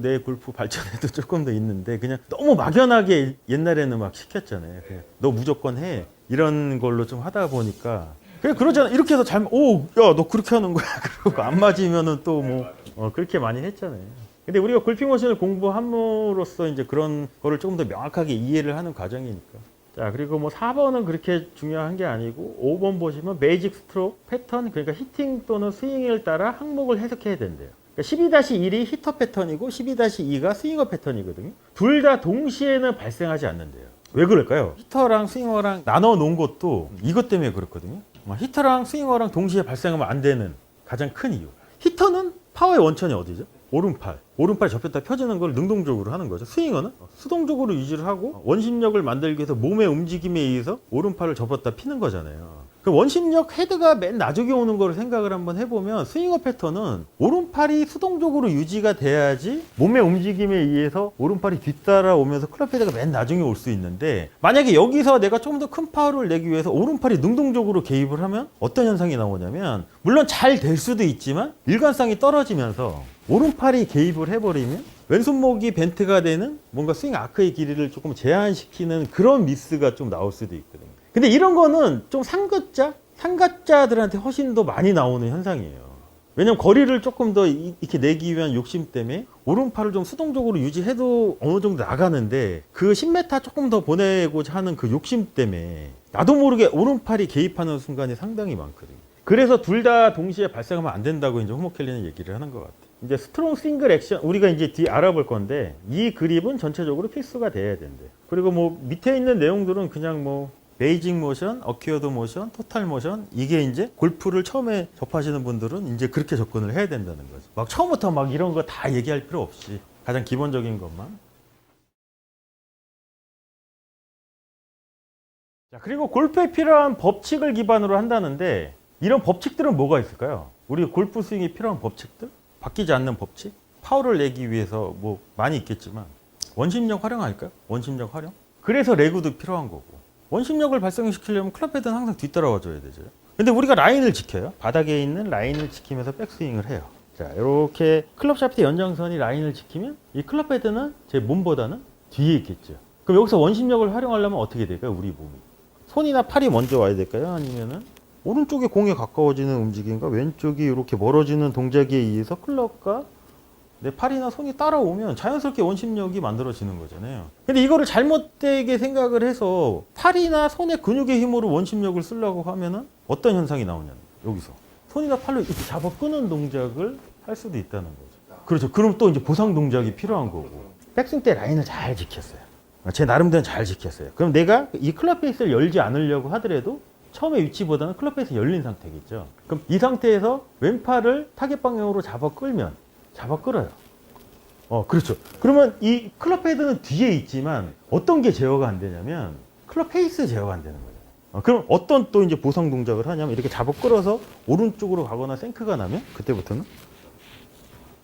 [SPEAKER 1] 내 골프 발전에도 조금 더 있는데 그냥 너무 막연하게 옛날에는 막 시켰잖아요. 그냥 너 무조건 해. 이런 걸로 좀 하다 보니까 그냥 그러잖아. 이렇게 해서 야, 너 그렇게 하는 거야. 그러고 안 맞으면은 또 뭐 그렇게 많이 했잖아요. 근데 우리가 골핑 머신을 공부함으로써 이제 그런 거를 조금 더 명확하게 이해를 하는 과정이니까. 자, 그리고 뭐 4번은 그렇게 중요한 게 아니고 5번 보시면 베이직 스트로크 패턴, 그러니까 히팅 또는 스윙을 따라 항목을 해석해야 된대요. 그러니까 12-1이 히터 패턴이고 12-2가 스윙어 패턴이거든요. 둘 다 동시에는 발생하지 않는데요. 왜 그럴까요? 히터랑 스윙어랑 나눠 놓은 것도 이것 때문에 그렇거든요. 히터랑 스윙어랑 동시에 발생하면 안 되는 가장 큰 이유. 히터는 파워의 원천이 어디죠? 오른팔 접혔다 펴지는 걸 능동적으로 하는 거죠. 스윙어는 수동적으로 유지를 하고 원심력을 만들기 위해서 몸의 움직임에 의해서 오른팔을 접었다 피는 거잖아요. 그 원심력 헤드가 맨 나중에 오는 걸 생각을 한번 해보면 스윙어 패턴은 오른팔이 수동적으로 유지가 돼야지 몸의 움직임에 의해서 오른팔이 뒤따라오면서 클럽 헤드가 맨 나중에 올 수 있는데, 만약에 여기서 내가 좀 더 큰 파워를 내기 위해서 오른팔이 능동적으로 개입을 하면 어떤 현상이 나오냐면, 물론 잘 될 수도 있지만 일관성이 떨어지면서 오른팔이 개입을 해버리면 왼손목이 벤트가 되는 뭔가 스윙 아크의 길이를 조금 제한시키는 그런 미스가 좀 나올 수도 있거든요. 근데 이런 거는 좀 상급자들한테 훨씬 더 많이 나오는 현상이에요. 왜냐면 거리를 조금 더 이렇게 내기 위한 욕심 때문에 오른팔을 좀 수동적으로 유지해도 어느 정도 나가는데, 그 10m 조금 더 보내고자 하는 그 욕심 때문에 나도 모르게 오른팔이 개입하는 순간이 상당히 많거든요. 그래서 둘 다 동시에 발생하면 안 된다고 이제 호모켈리는 얘기를 하는 것 같아요. 이제 스트롱 싱글 액션, 우리가 이제 뒤에 알아볼 건데, 이 그립은 전체적으로 필수가 돼야 된대. 그리고 뭐 밑에 있는 내용들은 그냥 뭐 베이직 모션, 어큐어드 모션, 토탈 모션, 이게 이제 골프를 처음에 접하시는 분들은 이제 그렇게 접근을 해야 된다는 거죠. 막 처음부터 막 이런 거 다 얘기할 필요 없이 가장 기본적인 것만. 자, 그리고 골프에 필요한 법칙을 기반으로 한다는데, 이런 법칙들은 뭐가 있을까요? 우리 골프 스윙이 필요한 법칙들? 바뀌지 않는 법칙? 파워를 내기 위해서 뭐 많이 있겠지만 원심력 활용할까요? 원심력 활용? 그래서 레그도 필요한 거고 원심력을 발생시키려면 클럽 헤드는 항상 뒤따라와 줘야 되죠. 근데 우리가 라인을 지켜요. 바닥에 있는 라인을 지키면서 백스윙을 해요. 자, 이렇게 클럽 샤프트 연장선이 라인을 지키면 이 클럽 헤드는 제 몸보다는 뒤에 있겠죠. 그럼 여기서 원심력을 활용하려면 어떻게 될까요? 우리 몸이. 손이나 팔이 먼저 와야 될까요? 아니면은 오른쪽에 공에 가까워지는 움직임과 왼쪽이 이렇게 멀어지는 동작에 의해서 클럽과 내 팔이나 손이 따라오면 자연스럽게 원심력이 만들어지는 거잖아요. 근데 이거를 잘못되게 생각을 해서 팔이나 손의 근육의 힘으로 원심력을 쓰려고 하면은 어떤 현상이 나오냐면 여기서 손이나 팔로 이렇게 잡아 끄는 동작을 할 수도 있다는 거죠. 그렇죠. 그럼 또 이제 보상 동작이 필요한 거고. 백스윙 때 라인을 잘 지켰어요. 제 나름대로 잘 지켰어요. 그럼 내가 이 클럽 페이스를 열지 않으려고 하더라도 처음에 위치보다는 클럽 페이스 열린 상태겠죠. 그럼 이 상태에서 왼팔을 타겟 방향으로 잡아 끌면 잡아 끌어요. 그렇죠. 그러면 이 클럽 헤드는 뒤에 있지만 어떤 게 제어가 안 되냐면 클럽 페이스 제어가 안 되는 거예요. 그럼 어떤 또 이제 보상 동작을 하냐면 이렇게 잡아 끌어서 오른쪽으로 가거나 생크가 나면 그때부터는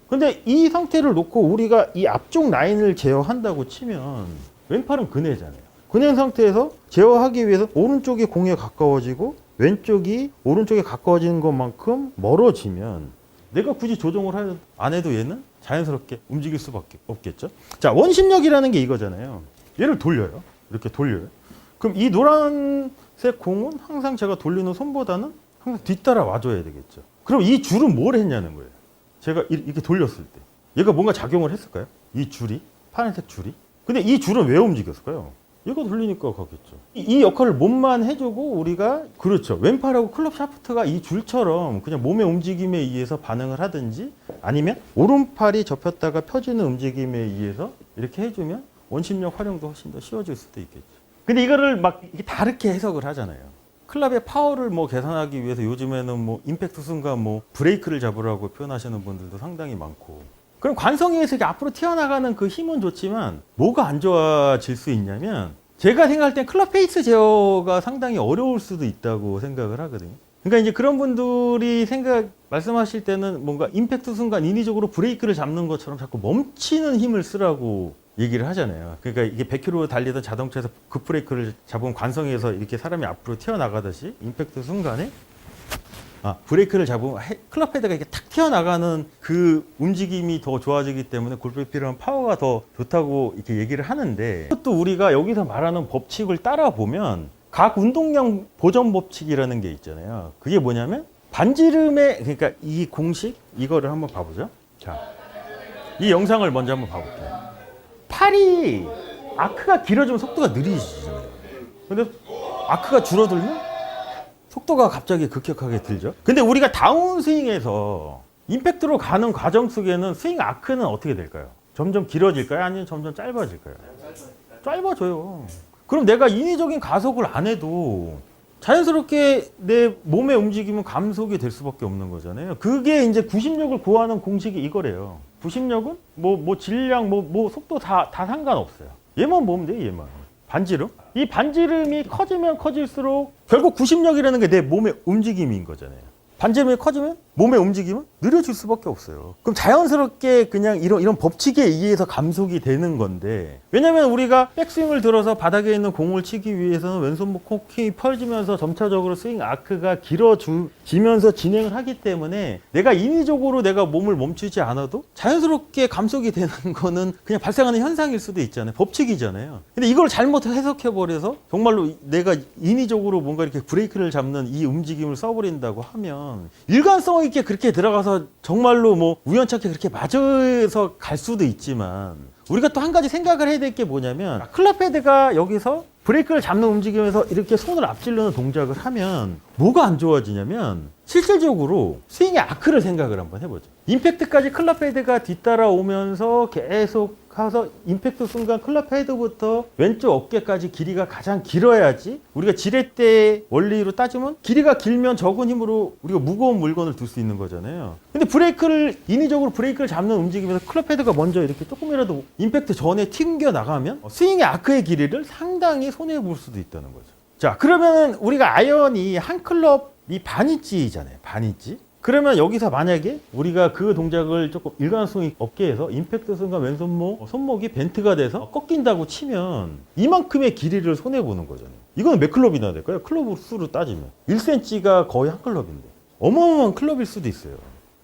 [SPEAKER 1] 근데 이 상태를 놓고 우리가 이 앞쪽 라인을 제어한다고 치면 왼팔은 그네잖아요. 그네 상태에서 제어하기 위해서 오른쪽이 공에 가까워지고 왼쪽이 오른쪽에 가까워지는 것만큼 멀어지면 내가 굳이 조정을 안 해도 얘는 자연스럽게 움직일 수밖에 없겠죠. 자, 원심력이라는 게 이거잖아요. 얘를 돌려요. 이렇게 돌려요. 그럼 이 노란색 공은 항상 제가 돌리는 손보다는 항상 뒤따라 와줘야 되겠죠. 그럼 이 줄은 뭘 했냐는 거예요. 제가 이렇게 돌렸을 때 얘가 뭔가 작용을 했을까요? 이 줄이 파란색 줄이. 근데 이 줄은 왜 움직였을까요? 얘가 돌리니까 가겠죠. 이 역할을 몸만 해주고 우리가 그렇죠. 왼팔하고 클럽 샤프트가 이 줄처럼 그냥 몸의 움직임에 의해서 반응을 하든지 아니면 오른팔이 접혔다가 펴지는 움직임에 의해서 이렇게 해주면 원심력 활용도 훨씬 더 쉬워질 수도 있겠죠. 근데 이거를 막 이렇게 다르게 해석을 하잖아요. 클럽의 파워를 뭐 계산하기 위해서 요즘에는 뭐 임팩트 순간 뭐 브레이크를 잡으라고 표현하시는 분들도 상당히 많고. 그럼 관성에서 이렇게 앞으로 튀어나가는 그 힘은 좋지만 뭐가 안 좋아질 수 있냐면 제가 생각할 땐 클럽 페이스 제어가 상당히 어려울 수도 있다고 생각을 하거든요. 그러니까 이제 그런 분들이 말씀하실 때는 뭔가 임팩트 순간 인위적으로 브레이크를 잡는 것처럼 자꾸 멈추는 힘을 쓰라고 얘기를 하잖아요. 그러니까 이게 100km 달리던 자동차에서 급브레이크를 잡으면 관성에서 이렇게 사람이 앞으로 튀어나가듯이 임팩트 순간에 브레이크를 잡으면 클럽 헤드가 이렇게 탁 튀어나가는 그 움직임이 더 좋아지기 때문에 골프에 필요한 파워가 더 좋다고 이렇게 얘기를 하는데 또 우리가 여기서 말하는 법칙을 따라 보면 각 운동량 보전 법칙이라는 게 있잖아요. 그게 뭐냐면 반지름의 그러니까 이 공식 이거를 한번 봐보죠. 자, 이 영상을 먼저 한번 봐볼게요. 팔이 아크가 길어지면 속도가 느리지잖아요. 근데 아크가 줄어들면 속도가 갑자기 급격하게 들죠. 근데 우리가 다운스윙에서 임팩트로 가는 과정 속에는 스윙 아크는 어떻게 될까요? 점점 길어질까요? 아니면 점점 짧아질까요? 짧아져요. 그럼 내가 인위적인 가속을 안 해도 자연스럽게 내 몸의 움직임은 감속이 될 수밖에 없는 거잖아요. 그게 이제 구심력을 구하는 공식이 이거래요. 구심력은 뭐 질량, 뭐 속도 다 상관없어요. 얘만 보면 돼요, 얘만. 반지름? 이 반지름이 커지면 커질수록 결국 구심력이라는 게 내 몸의 움직임인 거잖아요. 반지름이 커지면 몸의 움직임은 느려질 수밖에 없어요. 그럼 자연스럽게 그냥 이런 법칙에 의해서 감속이 되는 건데 왜냐면 우리가 백스윙을 들어서 바닥에 있는 공을 치기 위해서는 왼손목 코킹이 펴지면서 점차적으로 스윙 아크가 길어지면서 진행을 하기 때문에 내가 인위적으로 내가 몸을 멈추지 않아도 자연스럽게 감속이 되는 거는 그냥 발생하는 현상일 수도 있잖아요. 법칙이잖아요. 근데 이걸 잘못 해석해버려서 정말로 내가 인위적으로 뭔가 이렇게 브레이크를 잡는 이 움직임을 써버린다고 하면 일관성 있게 그렇게 들어가서 정말로 뭐 우연찮게 그렇게 맞아서 갈 수도 있지만 우리가 또 한 가지 생각을 해야 될 게 뭐냐면 클럽 헤드가 여기서 브레이크를 잡는 움직임에서 이렇게 손을 앞질르는 동작을 하면 뭐가 안 좋아지냐면 실질적으로 스윙의 아크를 생각을 한번 해보죠. 임팩트까지 클럽 헤드가 뒤따라오면서 계속 가서 임팩트 순간 클럽 헤드부터 왼쪽 어깨까지 길이가 가장 길어야지 우리가 지렛대 원리로 따지면 길이가 길면 적은 힘으로 우리가 무거운 물건을 들 수 있는 거잖아요. 근데 인위적으로 브레이크를 잡는 움직임에서 클럽 헤드가 먼저 이렇게 조금이라도 임팩트 전에 튕겨 나가면 스윙의 아크의 길이를 상당히 손해 볼 수도 있다는 거죠. 자, 그러면 우리가 아이언이 한 클럽 이 반이지잖아요. 반이지. 그러면 여기서 만약에 우리가 그 동작을 조금 일관성이 없게 해서 임팩트 순간 왼손목, 손목이 벤트가 돼서 꺾인다고 치면 이만큼의 길이를 손해보는 거잖아요. 이건 몇 클럽이나 될까요? 클럽 수로 따지면 1cm가 거의 한 클럽인데 어마어마한 클럽일 수도 있어요.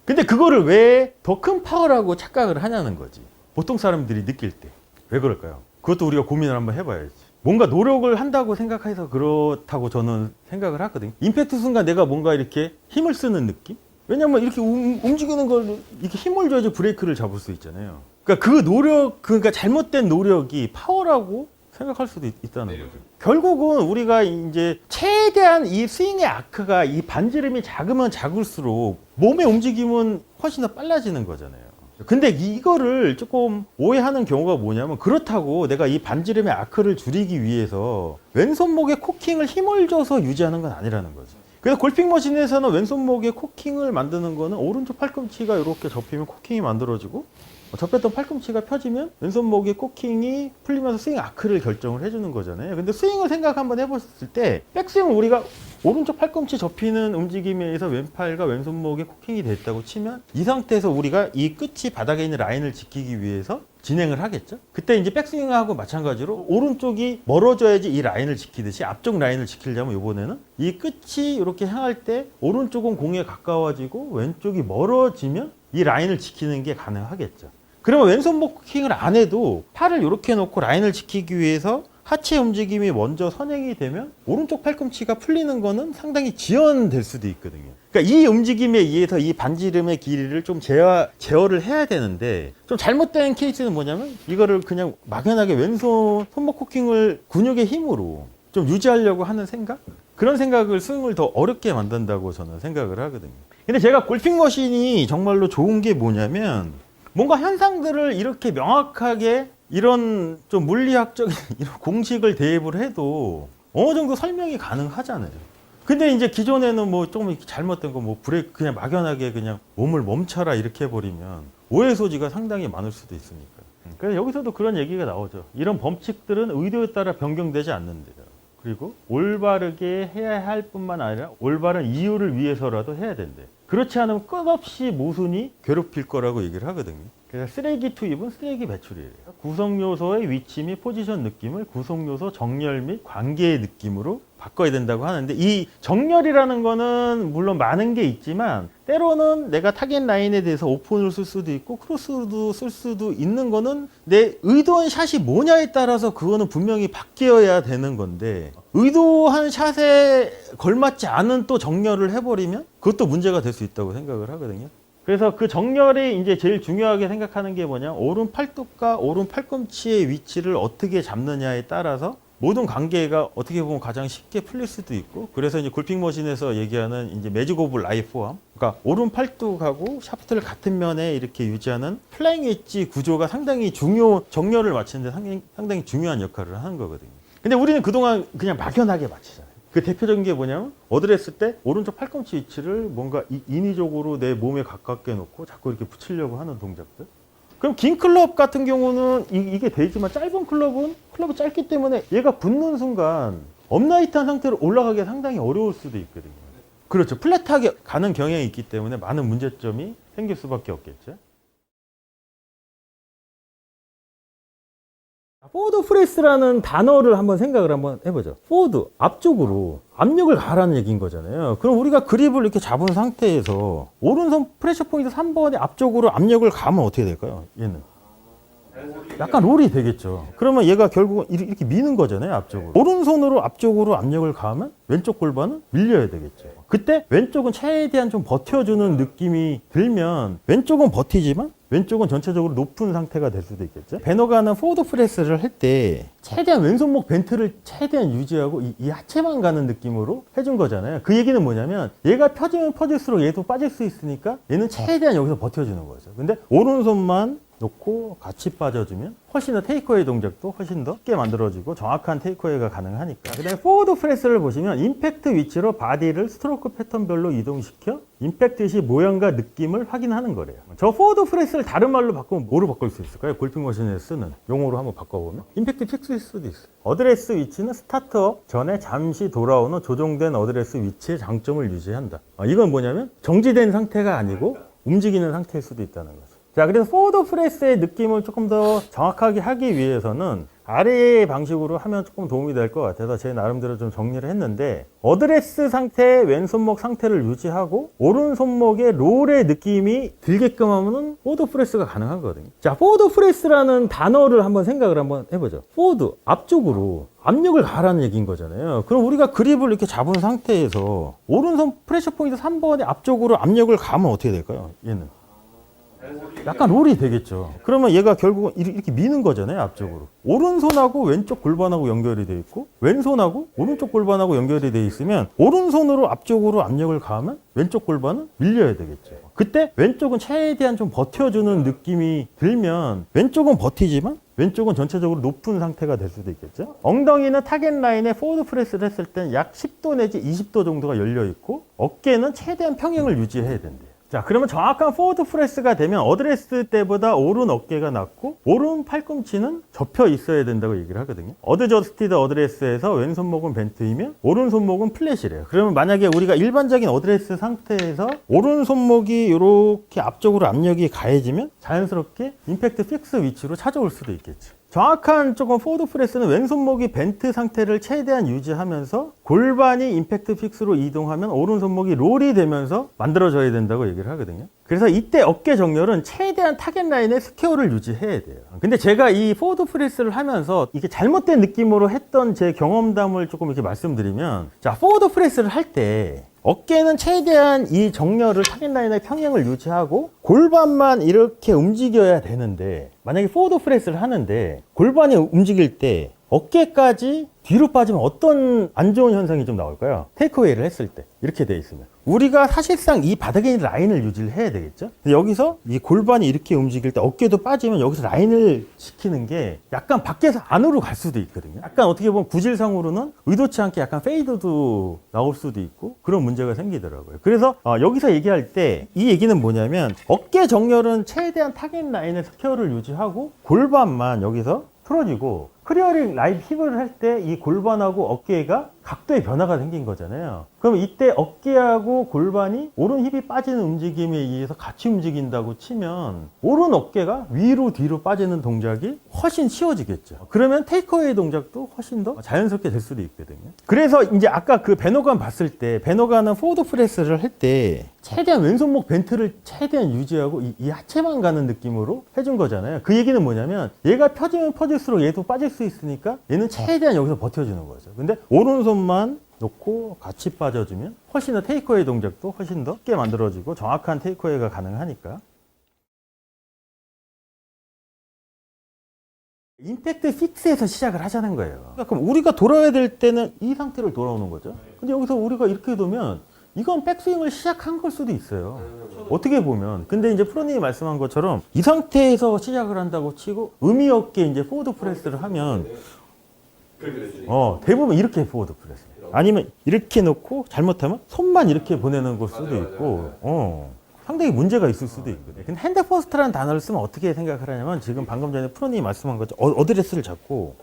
[SPEAKER 1] 근데 그거를 왜 더 큰 파워라고 착각을 하냐는 거지. 보통 사람들이 느낄 때. 왜 그럴까요? 그것도 우리가 고민을 한번 해봐야지. 뭔가 노력을 한다고 생각해서 그렇다고 저는 생각을 하거든요. 임팩트 순간 내가 뭔가 이렇게 힘을 쓰는 느낌? 왜냐면 이렇게 움직이는 걸 이렇게 힘을 줘야지 브레이크를 잡을 수 있잖아요. 그러니까 그 노력, 그러니까 잘못된 노력이 파워라고 생각할 수도 있다는 거죠. 결국은 우리가 이제 최대한 이 스윙의 아크가 이 반지름이 작으면 작을수록 몸의 움직임은 훨씬 더 빨라지는 거잖아요. 근데 이거를 조금 오해하는 경우가 뭐냐면 그렇다고 내가 이 반지름의 아크를 줄이기 위해서 왼손목에 코킹을 힘을 줘서 유지하는 건 아니라는 거죠. 그래서 골핑 머신에서는 왼손목에 코킹을 만드는 거는 오른쪽 팔꿈치가 이렇게 접히면 코킹이 만들어지고 접혔던 팔꿈치가 펴지면 왼손목의 코킹이 풀리면서 스윙 아크를 결정을 해주는 거잖아요. 근데 스윙을 생각 한번 해봤을 때 백스윙을 우리가 오른쪽 팔꿈치 접히는 움직임에 의해서 왼팔과 왼손목에 코킹이 됐다고 치면 이 상태에서 우리가 이 끝이 바닥에 있는 라인을 지키기 위해서 진행을 하겠죠. 그때 이제 백스윙하고 마찬가지로 오른쪽이 멀어져야지 이 라인을 지키듯이 앞쪽 라인을 지키려면 이번에는 이 끝이 이렇게 향할 때 오른쪽은 공에 가까워지고 왼쪽이 멀어지면 이 라인을 지키는 게 가능하겠죠. 그러면 왼손목 코킹을 안 해도 팔을 이렇게 놓고 라인을 지키기 위해서 하체 움직임이 먼저 선행이 되면 오른쪽 팔꿈치가 풀리는 거는 상당히 지연될 수도 있거든요. 그러니까 이 움직임에 의해서 이 반지름의 길이를 좀 제어를 해야 되는데 좀 잘못된 케이스는 뭐냐면 이거를 그냥 막연하게 왼손 손목 코킹을 근육의 힘으로 좀 유지하려고 하는 생각? 그런 생각을 스윙을 더 어렵게 만든다고 저는 생각을 하거든요. 근데 제가 골핑 머신이 정말로 좋은 게 뭐냐면 뭔가 현상들을 이렇게 명확하게 이런 좀 물리학적인 이런 공식을 대입을 해도 어느 정도 설명이 가능하잖아요. 근데 이제 기존에는 뭐 조금 이렇게 잘못된 거 뭐 브레이크 그냥 막연하게 그냥 몸을 멈춰라 이렇게 해버리면 오해 소지가 상당히 많을 수도 있으니까. 그래서 여기서도 그런 얘기가 나오죠. 이런 범칙들은 의도에 따라 변경되지 않는데요. 그리고 올바르게 해야 할 뿐만 아니라 올바른 이유를 위해서라도 해야 된대. 그렇지 않으면 끝없이 모순이 괴롭힐 거라고 얘기를 하거든요. 그래서 쓰레기 투입은 쓰레기 배출이래요. 구성 요소의 위치 및 포지션 느낌을 구성 요소 정렬 및 관계의 느낌으로 바꿔야 된다고 하는데 이 정렬이라는 거는 물론 많은 게 있지만 때로는 내가 타겟 라인에 대해서 오픈을 쓸 수도 있고 크로스도 쓸 수도 있는 거는 내 의도한 샷이 뭐냐에 따라서 그거는 분명히 바뀌어야 되는 건데 의도한 샷에 걸맞지 않은 또 정렬을 해버리면 그것도 문제가 될 수 있다고 생각을 하거든요. 그래서 그 정렬이 이제 제일 중요하게 생각하는 게 뭐냐, 오른 팔뚝과 오른 팔꿈치의 위치를 어떻게 잡느냐에 따라서 모든 관계가 어떻게 보면 가장 쉽게 풀릴 수도 있고, 그래서 이제 골핑 머신에서 얘기하는 이제 매직 오브 라이프암, 그러니까 오른 팔뚝하고 샤프트를 같은 면에 이렇게 유지하는 플라잉 엣지 구조가 상당히 정렬을 맞추는데 상당히 중요한 역할을 하는 거거든요. 근데 우리는 그동안 그냥 막연하게 맞추잖아요. 그 대표적인 게 뭐냐면 어드레스 때 오른쪽 팔꿈치 위치를 뭔가 인위적으로 내 몸에 가깝게 놓고 자꾸 이렇게 붙이려고 하는 동작들. 그럼 긴 클럽 같은 경우는 이게 되지만 짧은 클럽이 짧기 때문에 얘가 붙는 순간 업라이트한 상태로 올라가기가 상당히 어려울 수도 있거든요. 그렇죠. 플랫하게 가는 경향이 있기 때문에 많은 문제점이 생길 수밖에 없겠죠. 포워드 프레스라는 단어를 한번 생각을 한번 해보죠. 포워드, 앞쪽으로 압력을 가하라는 얘기인 거잖아요. 그럼 우리가 그립을 이렇게 잡은 상태에서 오른손 프레셔 포인트 3번에 앞쪽으로 압력을 가하면 어떻게 될까요? 얘는 약간 롤이 되겠죠. 그러면 얘가 결국은 이렇게 미는 거잖아요, 앞쪽으로. 오른손으로 앞쪽으로 압력을 가하면 왼쪽 골반은 밀려야 되겠죠. 그때 왼쪽은 최대한 좀 버텨주는 느낌이 들면 왼쪽은 버티지만 왼쪽은 전체적으로 높은 상태가 될 수도 있겠죠. 배너가 하는 포워드 프레스를 할 때 최대한 왼손목 벤트를 최대한 유지하고 이 하체만 가는 느낌으로 해준 거잖아요. 그 얘기는 뭐냐면 얘가 펴지면 펴질수록 얘도 빠질 수 있으니까 얘는 최대한 여기서 버텨주는 거죠. 근데 오른손만 놓고 같이 빠져주면 훨씬 더 테이크어웨이 동작도 훨씬 더 쉽게 만들어지고 정확한 테이크어웨이가 가능하니까. 그 다음에 포워드 프레스를 보시면 임팩트 위치로 바디를 스트로크 패턴별로 이동시켜 임팩트 시 모양과 느낌을 확인하는 거래요. 저 포워드 프레스를 다른 말로 바꾸면 뭐로 바꿀 수 있을까요? 골핑 머신에 쓰는 용어로 한번 바꿔보면 임팩트 픽스일 수도 있어요. 어드레스 위치는 스타트업 전에 잠시 돌아온 후 조정된 어드레스 위치의 장점을 유지한다. 이건 뭐냐면 정지된 상태가 아니고 움직이는 상태일 수도 있다는 거죠. 자, 그래서 포워드 프레스의 느낌을 조금 더 정확하게 하기 위해서는 아래의 방식으로 하면 조금 도움이 될 것 같아서 제 나름대로 좀 정리를 했는데, 어드레스 상태, 왼손목 상태를 유지하고 오른손목의 롤의 느낌이 들게끔 하면은 포워드 프레스가 가능하거든요. 자, 포워드 프레스라는 단어를 한번 생각을 한번 해보죠. 포워드, 앞쪽으로 압력을 가라는 얘기인 거잖아요. 그럼 우리가 그립을 이렇게 잡은 상태에서 오른손 프레셔 포인트 3번에 앞쪽으로 압력을 가면 어떻게 될까요? 얘는 약간 롤이 되겠죠. 그러면 얘가 결국은 이렇게 미는 거잖아요, 앞쪽으로. 오른손하고 왼쪽 골반하고 연결이 돼 있고 왼손하고 오른쪽 골반하고 연결이 돼 있으면 오른손으로 앞쪽으로 압력을 가하면 왼쪽 골반은 밀려야 되겠죠. 그때 왼쪽은 최대한 좀 버텨주는 느낌이 들면 왼쪽은 버티지만 왼쪽은 전체적으로 높은 상태가 될 수도 있겠죠. 엉덩이는 타겟 라인에 포워드 프레스를 했을 땐 약 10도 내지 20도 정도가 열려 있고 어깨는 최대한 평행을 유지해야 된대요. 자, 그러면 정확한 포워드 프레스가 되면 어드레스 때보다 오른 어깨가 낮고 오른 팔꿈치는 접혀 있어야 된다고 얘기를 하거든요. 어드저스티드 어드레스에서 왼손목은 벤트이면 오른손목은 플랫이래요. 그러면 만약에 우리가 일반적인 어드레스 상태에서 오른손목이 이렇게 앞쪽으로 압력이 가해지면 자연스럽게 임팩트 픽스 위치로 찾아올 수도 있겠죠. 정확한 조금 포워드 프레스는 왼손목이 벤트 상태를 최대한 유지하면서 골반이 임팩트 픽스로 이동하면 오른손목이 롤이 되면서 만들어져야 된다고 얘기를 하거든요. 그래서 이때 어깨 정렬은 최대한 타겟 라인의 스퀘어를 유지해야 돼요. 근데 제가 이 포워드 프레스를 하면서 이게 잘못된 느낌으로 했던 제 경험담을 조금 이렇게 말씀드리면, 자, 포워드 프레스를 할 때 어깨는 최대한 이 정렬을 타겟 라인의 평행을 유지하고 골반만 이렇게 움직여야 되는데, 만약에 포워드 프레스를 하는데 골반이 움직일 때 어깨까지 뒤로 빠지면 어떤 안 좋은 현상이 좀 나올까요? 테이크어웨이를 했을 때 이렇게 돼 있으면 우리가 사실상 이 바닥에 있는 라인을 유지를 해야 되겠죠. 여기서 이 골반이 이렇게 움직일 때 어깨도 빠지면 여기서 라인을 지키는 게 약간 밖에서 안으로 갈 수도 있거든요. 약간 어떻게 보면 구질상으로는 의도치 않게 약간 페이드도 나올 수도 있고 그런 문제가 생기더라고요. 그래서 여기서 얘기할 때 이 얘기는 뭐냐면 어깨 정렬은 최대한 타겟 라인의 스퀘어를 유지하고 골반만 여기서 풀어지고 클리어링 라이트 힙을 할 때 이 골반하고 어깨가 각도의 변화가 생긴 거잖아요. 그럼 이때 어깨하고 골반이 오른 힙이 빠지는 움직임에 의해서 같이 움직인다고 치면 오른 어깨가 위로 뒤로 빠지는 동작이 훨씬 쉬워지겠죠. 그러면 테이크어웨이 동작도 훨씬 더 자연스럽게 될 수도 있거든요. 그래서 이제 아까 그 베너간 봤을 때 베너간은 포워드 프레스를 할 때 최대한 왼손목 벤트를 최대한 유지하고 이 하체만 가는 느낌으로 해준 거잖아요. 그 얘기는 뭐냐면 얘가 펴지면 펴질수록 얘도 빠질 수 있으니까 얘는 최대한 여기서 버텨주는 거죠. 근데 오른손만 놓고 같이 빠져주면 훨씬 더 테이크어웨이 동작도 훨씬 더 쉽게 만들어지고 정확한 테이크어웨이가 가능하니까. 임팩트 픽스에서 시작을 하자는 거예요. 그럼 우리가 돌아야 될 때는 이 상태를 돌아오는 거죠. 근데 여기서 우리가 이렇게 두면 이건 백스윙을 시작한 걸 수도 있어요. 어떻게 보면. 근데 이제 프로님이 말씀한 것처럼 이 상태에서 시작을 한다고 치고 의미 없게 이제 포워드 프레스를 하면 대부분 이렇게 포워드 프레스. 아니면 이렇게 놓고 잘못하면 손만 이렇게 보내는 걸 수도 있고 상당히 문제가 있을 수도 있거든요. 근데 핸드 퍼스트라는 단어를 쓰면 어떻게 생각을 하냐면 지금 방금 전에 프로님이 말씀한 것처럼 어드레스를 잡고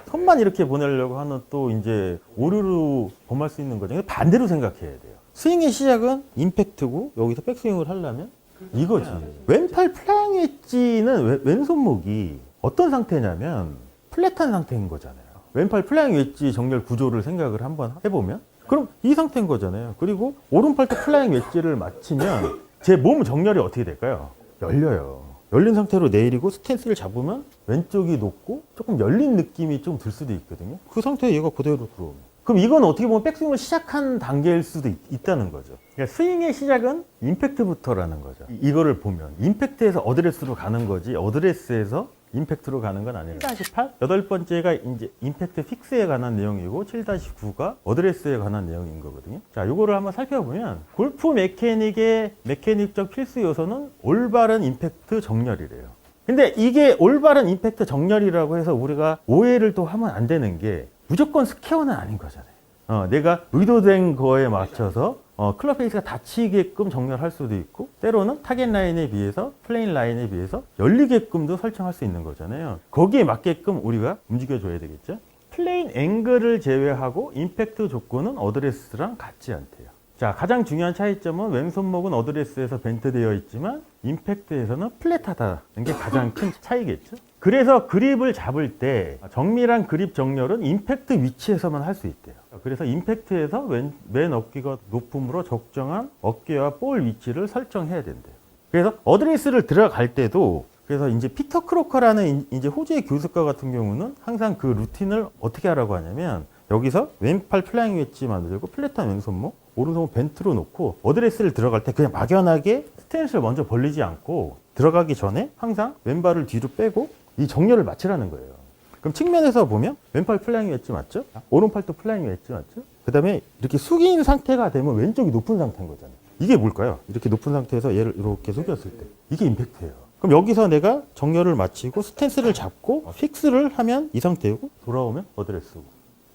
[SPEAKER 1] 손만 이렇게 보내려고 하는 또 이제 오류로 범할 수 있는 거죠. 반대로 생각해야 돼요. 스윙의 시작은 임팩트고 여기서 백스윙을 하려면 이거지. 왼팔 플라잉 웨지는 왼손목이 어떤 상태냐면 플랫한 상태인 거잖아요. 왼팔 플라잉 웨지 정렬 구조를 생각을 한번 해보면 그럼 이 상태인 거잖아요. 그리고 오른팔도 플라잉 웨지를 맞추면 제 몸 정렬이 어떻게 될까요? 열려요. 열린 상태로 내리고 스탠스를 잡으면 왼쪽이 높고 조금 열린 느낌이 좀 들 수도 있거든요. 그 상태에 얘가 그대로 들어오면. 그럼 이건 어떻게 보면 백스윙을 시작한 단계일 수도 있다는 거죠. 그러니까 스윙의 시작은 임팩트부터라는 거죠. 이거를 보면 임팩트에서 어드레스로 가는 거지 어드레스에서 임팩트로 가는 건 아니에요. 7-8 여덟 번째가 이제 임팩트 픽스에 관한 내용이고 7-9가 어드레스에 관한 내용인 거거든요. 자, 요거를 한번 살펴보면 골프 메케닉의 메케닉적 필수 요소는 올바른 임팩트 정렬이래요. 근데 이게 올바른 임팩트 정렬이라고 해서 우리가 오해를 또 하면 안 되는 게 무조건 스퀘어는 아닌 거잖아요. 내가 의도된 거에 맞춰서 클럽 페이스가 닫히게끔 정렬할 수도 있고 때로는 타겟 라인에 비해서 플레인 라인에 비해서 열리게끔도 설정할 수 있는 거잖아요. 거기에 맞게끔 우리가 움직여줘야 되겠죠. 플레인 앵글을 제외하고 임팩트 조건은 어드레스랑 같지 않대요. 자, 가장 중요한 차이점은 왼손목은 어드레스에서 벤트되어 있지만 임팩트에서는 플랫하다는 게 가장 큰 차이겠죠. 그래서 그립을 잡을 때 정밀한 그립 정렬은 임팩트 위치에서만 할 수 있대요. 그래서 임팩트에서 맨 어깨가 높음으로 적정한 어깨와 볼 위치를 설정해야 된대요. 그래서 어드레스를 들어갈 때도 그래서 이제 피터 크로커라는 이제 호주의 교수가 같은 경우는 항상 그 루틴을 어떻게 하라고 하냐면 여기서 왼팔 플라잉 웨지 만들고 플랫한 왼손목, 오른손목 벤트로 놓고 어드레스를 들어갈 때 그냥 막연하게 스탠스를 먼저 벌리지 않고 들어가기 전에 항상 왼발을 뒤로 빼고 이 정렬을 맞추라는 거예요. 그럼 측면에서 보면 왼팔 플라잉 웨지 맞죠? 오른팔도 플라잉 웨지 맞죠? 그 다음에 이렇게 숙인 상태가 되면 왼쪽이 높은 상태인 거잖아요. 이게 뭘까요? 이렇게 높은 상태에서 얘를 이렇게 숙였을 때 이게 임팩트예요. 그럼 여기서 내가 정렬을 마치고 스탠스를 잡고 픽스를 하면 이 상태고 돌아오면 어드레스고.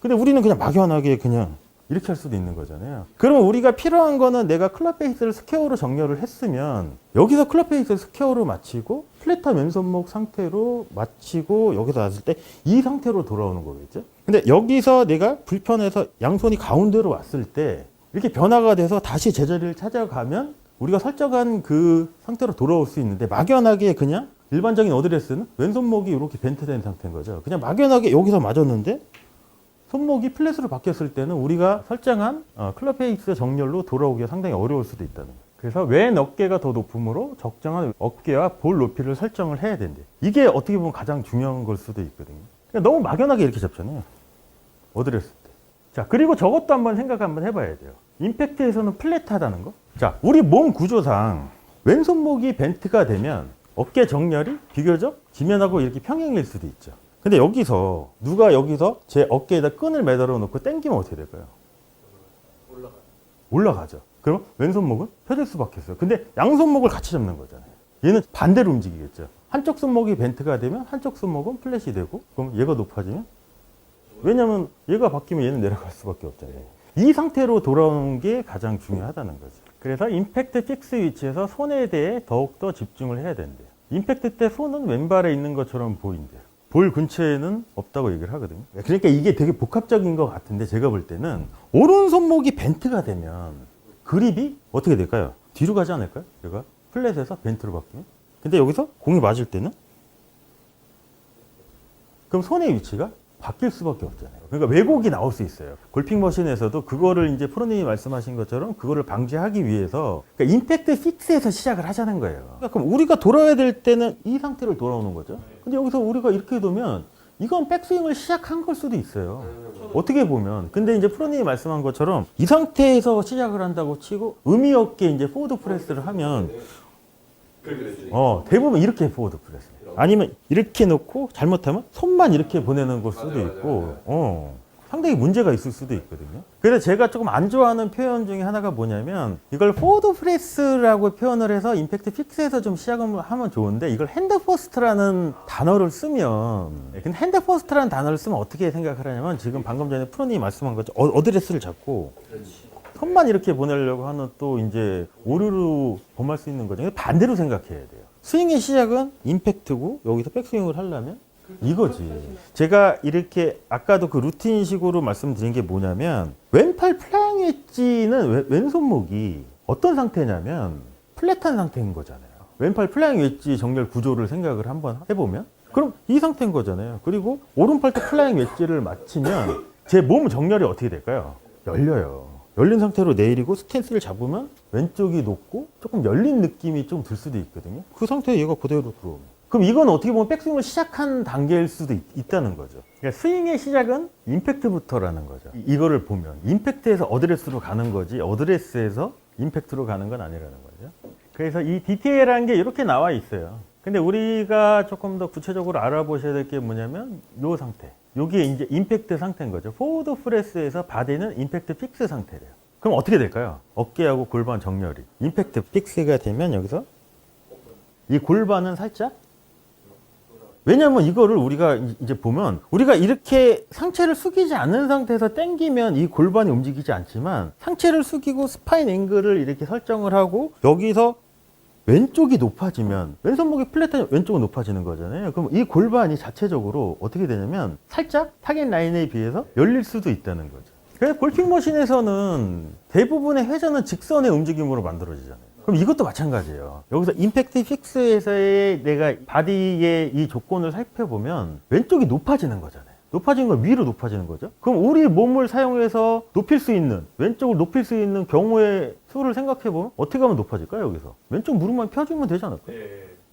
[SPEAKER 1] 근데 우리는 그냥 막연하게 그냥 이렇게 할 수도 있는 거잖아요. 그러면 우리가 필요한 거는 내가 클럽 페이스를 스퀘어로 정렬을 했으면 여기서 클럽 페이스를 스퀘어로 마치고 플랫한 왼손목 상태로 마치고 여기서 놨을 때 이 상태로 돌아오는 거겠죠. 근데 여기서 내가 불편해서 양손이 가운데로 왔을 때 이렇게 변화가 돼서 다시 제자리를 찾아가면 우리가 설정한 그 상태로 돌아올 수 있는데 막연하게 그냥 일반적인 어드레스는 왼손목이 이렇게 벤트된 상태인 거죠. 그냥 막연하게 여기서 맞았는데 손목이 플랫으로 바뀌었을 때는 우리가 설정한 클럽 페이스 정렬로 돌아오기가 상당히 어려울 수도 있다는 거예요. 그래서 왼 어깨가 더 높음으로 적정한 어깨와 볼 높이를 설정을 해야 된대. 이게 어떻게 보면 가장 중요한 걸 수도 있거든요. 그러니까 너무 막연하게 이렇게 잡잖아요. 어드레스 때. 자, 그리고 저것도 한번 생각 한번 해봐야 돼요. 임팩트에서는 플랫하다는 거. 자, 우리 몸 구조상 왼손목이 벤트가 되면 어깨 정렬이 비교적 지면하고 이렇게 평행일 수도 있죠. 근데 여기서 누가 여기서 제 어깨에다 끈을 매달아 놓고 당기면 어떻게 될까요? 올라가죠. 그럼 왼손목은 펴질 수밖에 없어요. 근데 양손목을 같이 잡는 거잖아요. 얘는 반대로 움직이겠죠. 한쪽 손목이 벤트가 되면 한쪽 손목은 플랫이 되고 그럼 얘가 높아지면 왜냐면 얘가 바뀌면 얘는 내려갈 수밖에 없잖아요. 이 상태로 돌아오는 게 가장 중요하다는 거죠. 그래서 임팩트 픽스 위치에서 손에 대해 더욱더 집중을 해야 된대요. 임팩트 때 손은 왼발에 있는 것처럼 보인대요. 볼 근처에는 없다고 얘기를 하거든요. 그러니까 이게 되게 복합적인 것 같은데 제가 볼 때는 오른손목이 벤트가 되면 그립이 어떻게 될까요? 뒤로 가지 않을까요? 얘가 플랫에서 벤트로 바뀌면. 근데 여기서 공이 맞을 때는 그럼 손의 위치가 바뀔 수밖에 없잖아요. 그러니까 왜곡이 나올 수 있어요. 골핑 머신에서도 그거를 이제 프로님이 말씀하신 것처럼 그거를 방지하기 위해서 그러니까 임팩트 픽스에서 시작을 하자는 거예요. 그러니까 그럼 우리가 돌아야 될 때는 이 상태로 돌아오는 거죠. 근데 여기서 우리가 이렇게 두면 이건 백스윙을 시작한 걸 수도 있어요. 어떻게 보면. 근데 이제 프로님이 말씀한 것처럼 이 상태에서 시작을 한다고 치고 의미 없게 이제 포워드 프레스를 하면 대부분 이렇게 포워드 프레스. 아니면 이렇게 놓고 잘못하면 손만 이렇게 보내는 걸 수도 있고 상당히 문제가 있을 수도 있거든요. 그래서 제가 조금 안 좋아하는 표현 중에 하나가 뭐냐면 이걸 포워드 프레스라고 표현을 해서 임팩트 픽스에서 좀 시작을 하면 좋은데 이걸 핸드 퍼스트라는 단어를 쓰면 근데 핸드 퍼스트라는 단어를 쓰면 어떻게 생각을 하냐면 지금 방금 전에 프로님이 말씀한 것처럼 어드레스를 잡고 손만 이렇게 보내려고 하는 또 이제 오류로 범할 수 있는 거죠. 반대로 생각해야 돼요. 스윙의 시작은 임팩트고 여기서 백스윙을 하려면 이거지. 제가 이렇게 아까도 그 루틴식으로 말씀드린 게 뭐냐면 왼팔 플라잉 웨지는 왼손목이 어떤 상태냐면 플랫한 상태인 거잖아요. 왼팔 플라잉 웨지 정렬 구조를 생각을 한번 해보면 그럼 이 상태인 거잖아요. 그리고 오른팔도 플라잉 웨지를 맞추면 제 몸 정렬이 어떻게 될까요? 열려요. 열린 상태로 내리고 스탠스를 잡으면 왼쪽이 높고 조금 열린 느낌이 좀 들 수도 있거든요. 그 상태에 얘가 그대로 들어오면. 그럼 이건 어떻게 보면 백스윙을 시작한 단계일 수도 있다는 거죠. 그러니까 스윙의 시작은 임팩트부터라는 거죠. 이거를 보면 임팩트에서 어드레스로 가는 거지 어드레스에서 임팩트로 가는 건 아니라는 거죠. 그래서 이 디테일한 게 이렇게 나와 있어요. 근데 우리가 조금 더 구체적으로 알아보셔야 될 게 뭐냐면 이 상태. 여기에 이제 임팩트 상태인 거죠. 포워드 프레스에서 바디는 임팩트 픽스 상태래요. 그럼 어떻게 될까요? 어깨하고 골반 정렬이. 임팩트 픽스가 되면 여기서 이 골반은 살짝 왜냐면 이거를 우리가 이제 보면 우리가 이렇게 상체를 숙이지 않는 상태에서 당기면 이 골반이 움직이지 않지만 상체를 숙이고 스파인 앵글을 이렇게 설정을 하고 여기서 왼쪽이 높아지면 왼손목이 플랫하면 왼쪽은 높아지는 거잖아요. 그럼 이 골반이 자체적으로 어떻게 되냐면 살짝 타겟 라인에 비해서 열릴 수도 있다는 거죠. 그래서 골핑머신에서는 대부분의 회전은 직선의 움직임으로 만들어지잖아요. 그럼 이것도 마찬가지예요. 여기서 임팩트 픽스에서의 내가 바디의 이 조건을 살펴보면 왼쪽이 높아지는 거잖아요. 높아지는 건 위로 높아지는 거죠. 그럼 우리 몸을 사용해서 높일 수 있는, 왼쪽을 높일 수 있는 경우의 수를 생각해보면 어떻게 하면 높아질까요, 여기서? 왼쪽 무릎만 펴주면 되지 않을까요?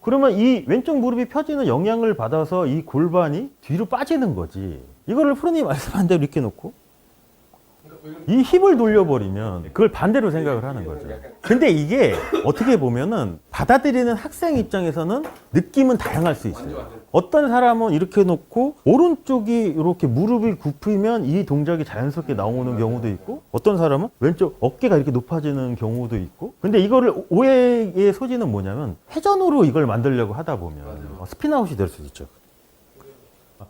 [SPEAKER 1] 그러면 이 왼쪽 무릎이 펴지는 영향을 받아서 이 골반이 뒤로 빠지는 거지. 이거를 프로님 말씀한 대로 이렇게 놓고 이 힙을 돌려버리면 그걸 반대로 생각을 하는 거죠. 근데 이게 어떻게 보면은 받아들이는 학생 입장에서는 느낌은 다양할 수 있어요. 어떤 사람은 이렇게 놓고 오른쪽이 이렇게 무릎이 굽히면 이 동작이 자연스럽게 나오는 경우도 있고 어떤 사람은 왼쪽 어깨가 이렇게 높아지는 경우도 있고 근데 이거를 오해의 소지는 뭐냐면 회전으로 이걸 만들려고 하다 보면 스핀아웃이 될 수도 있죠.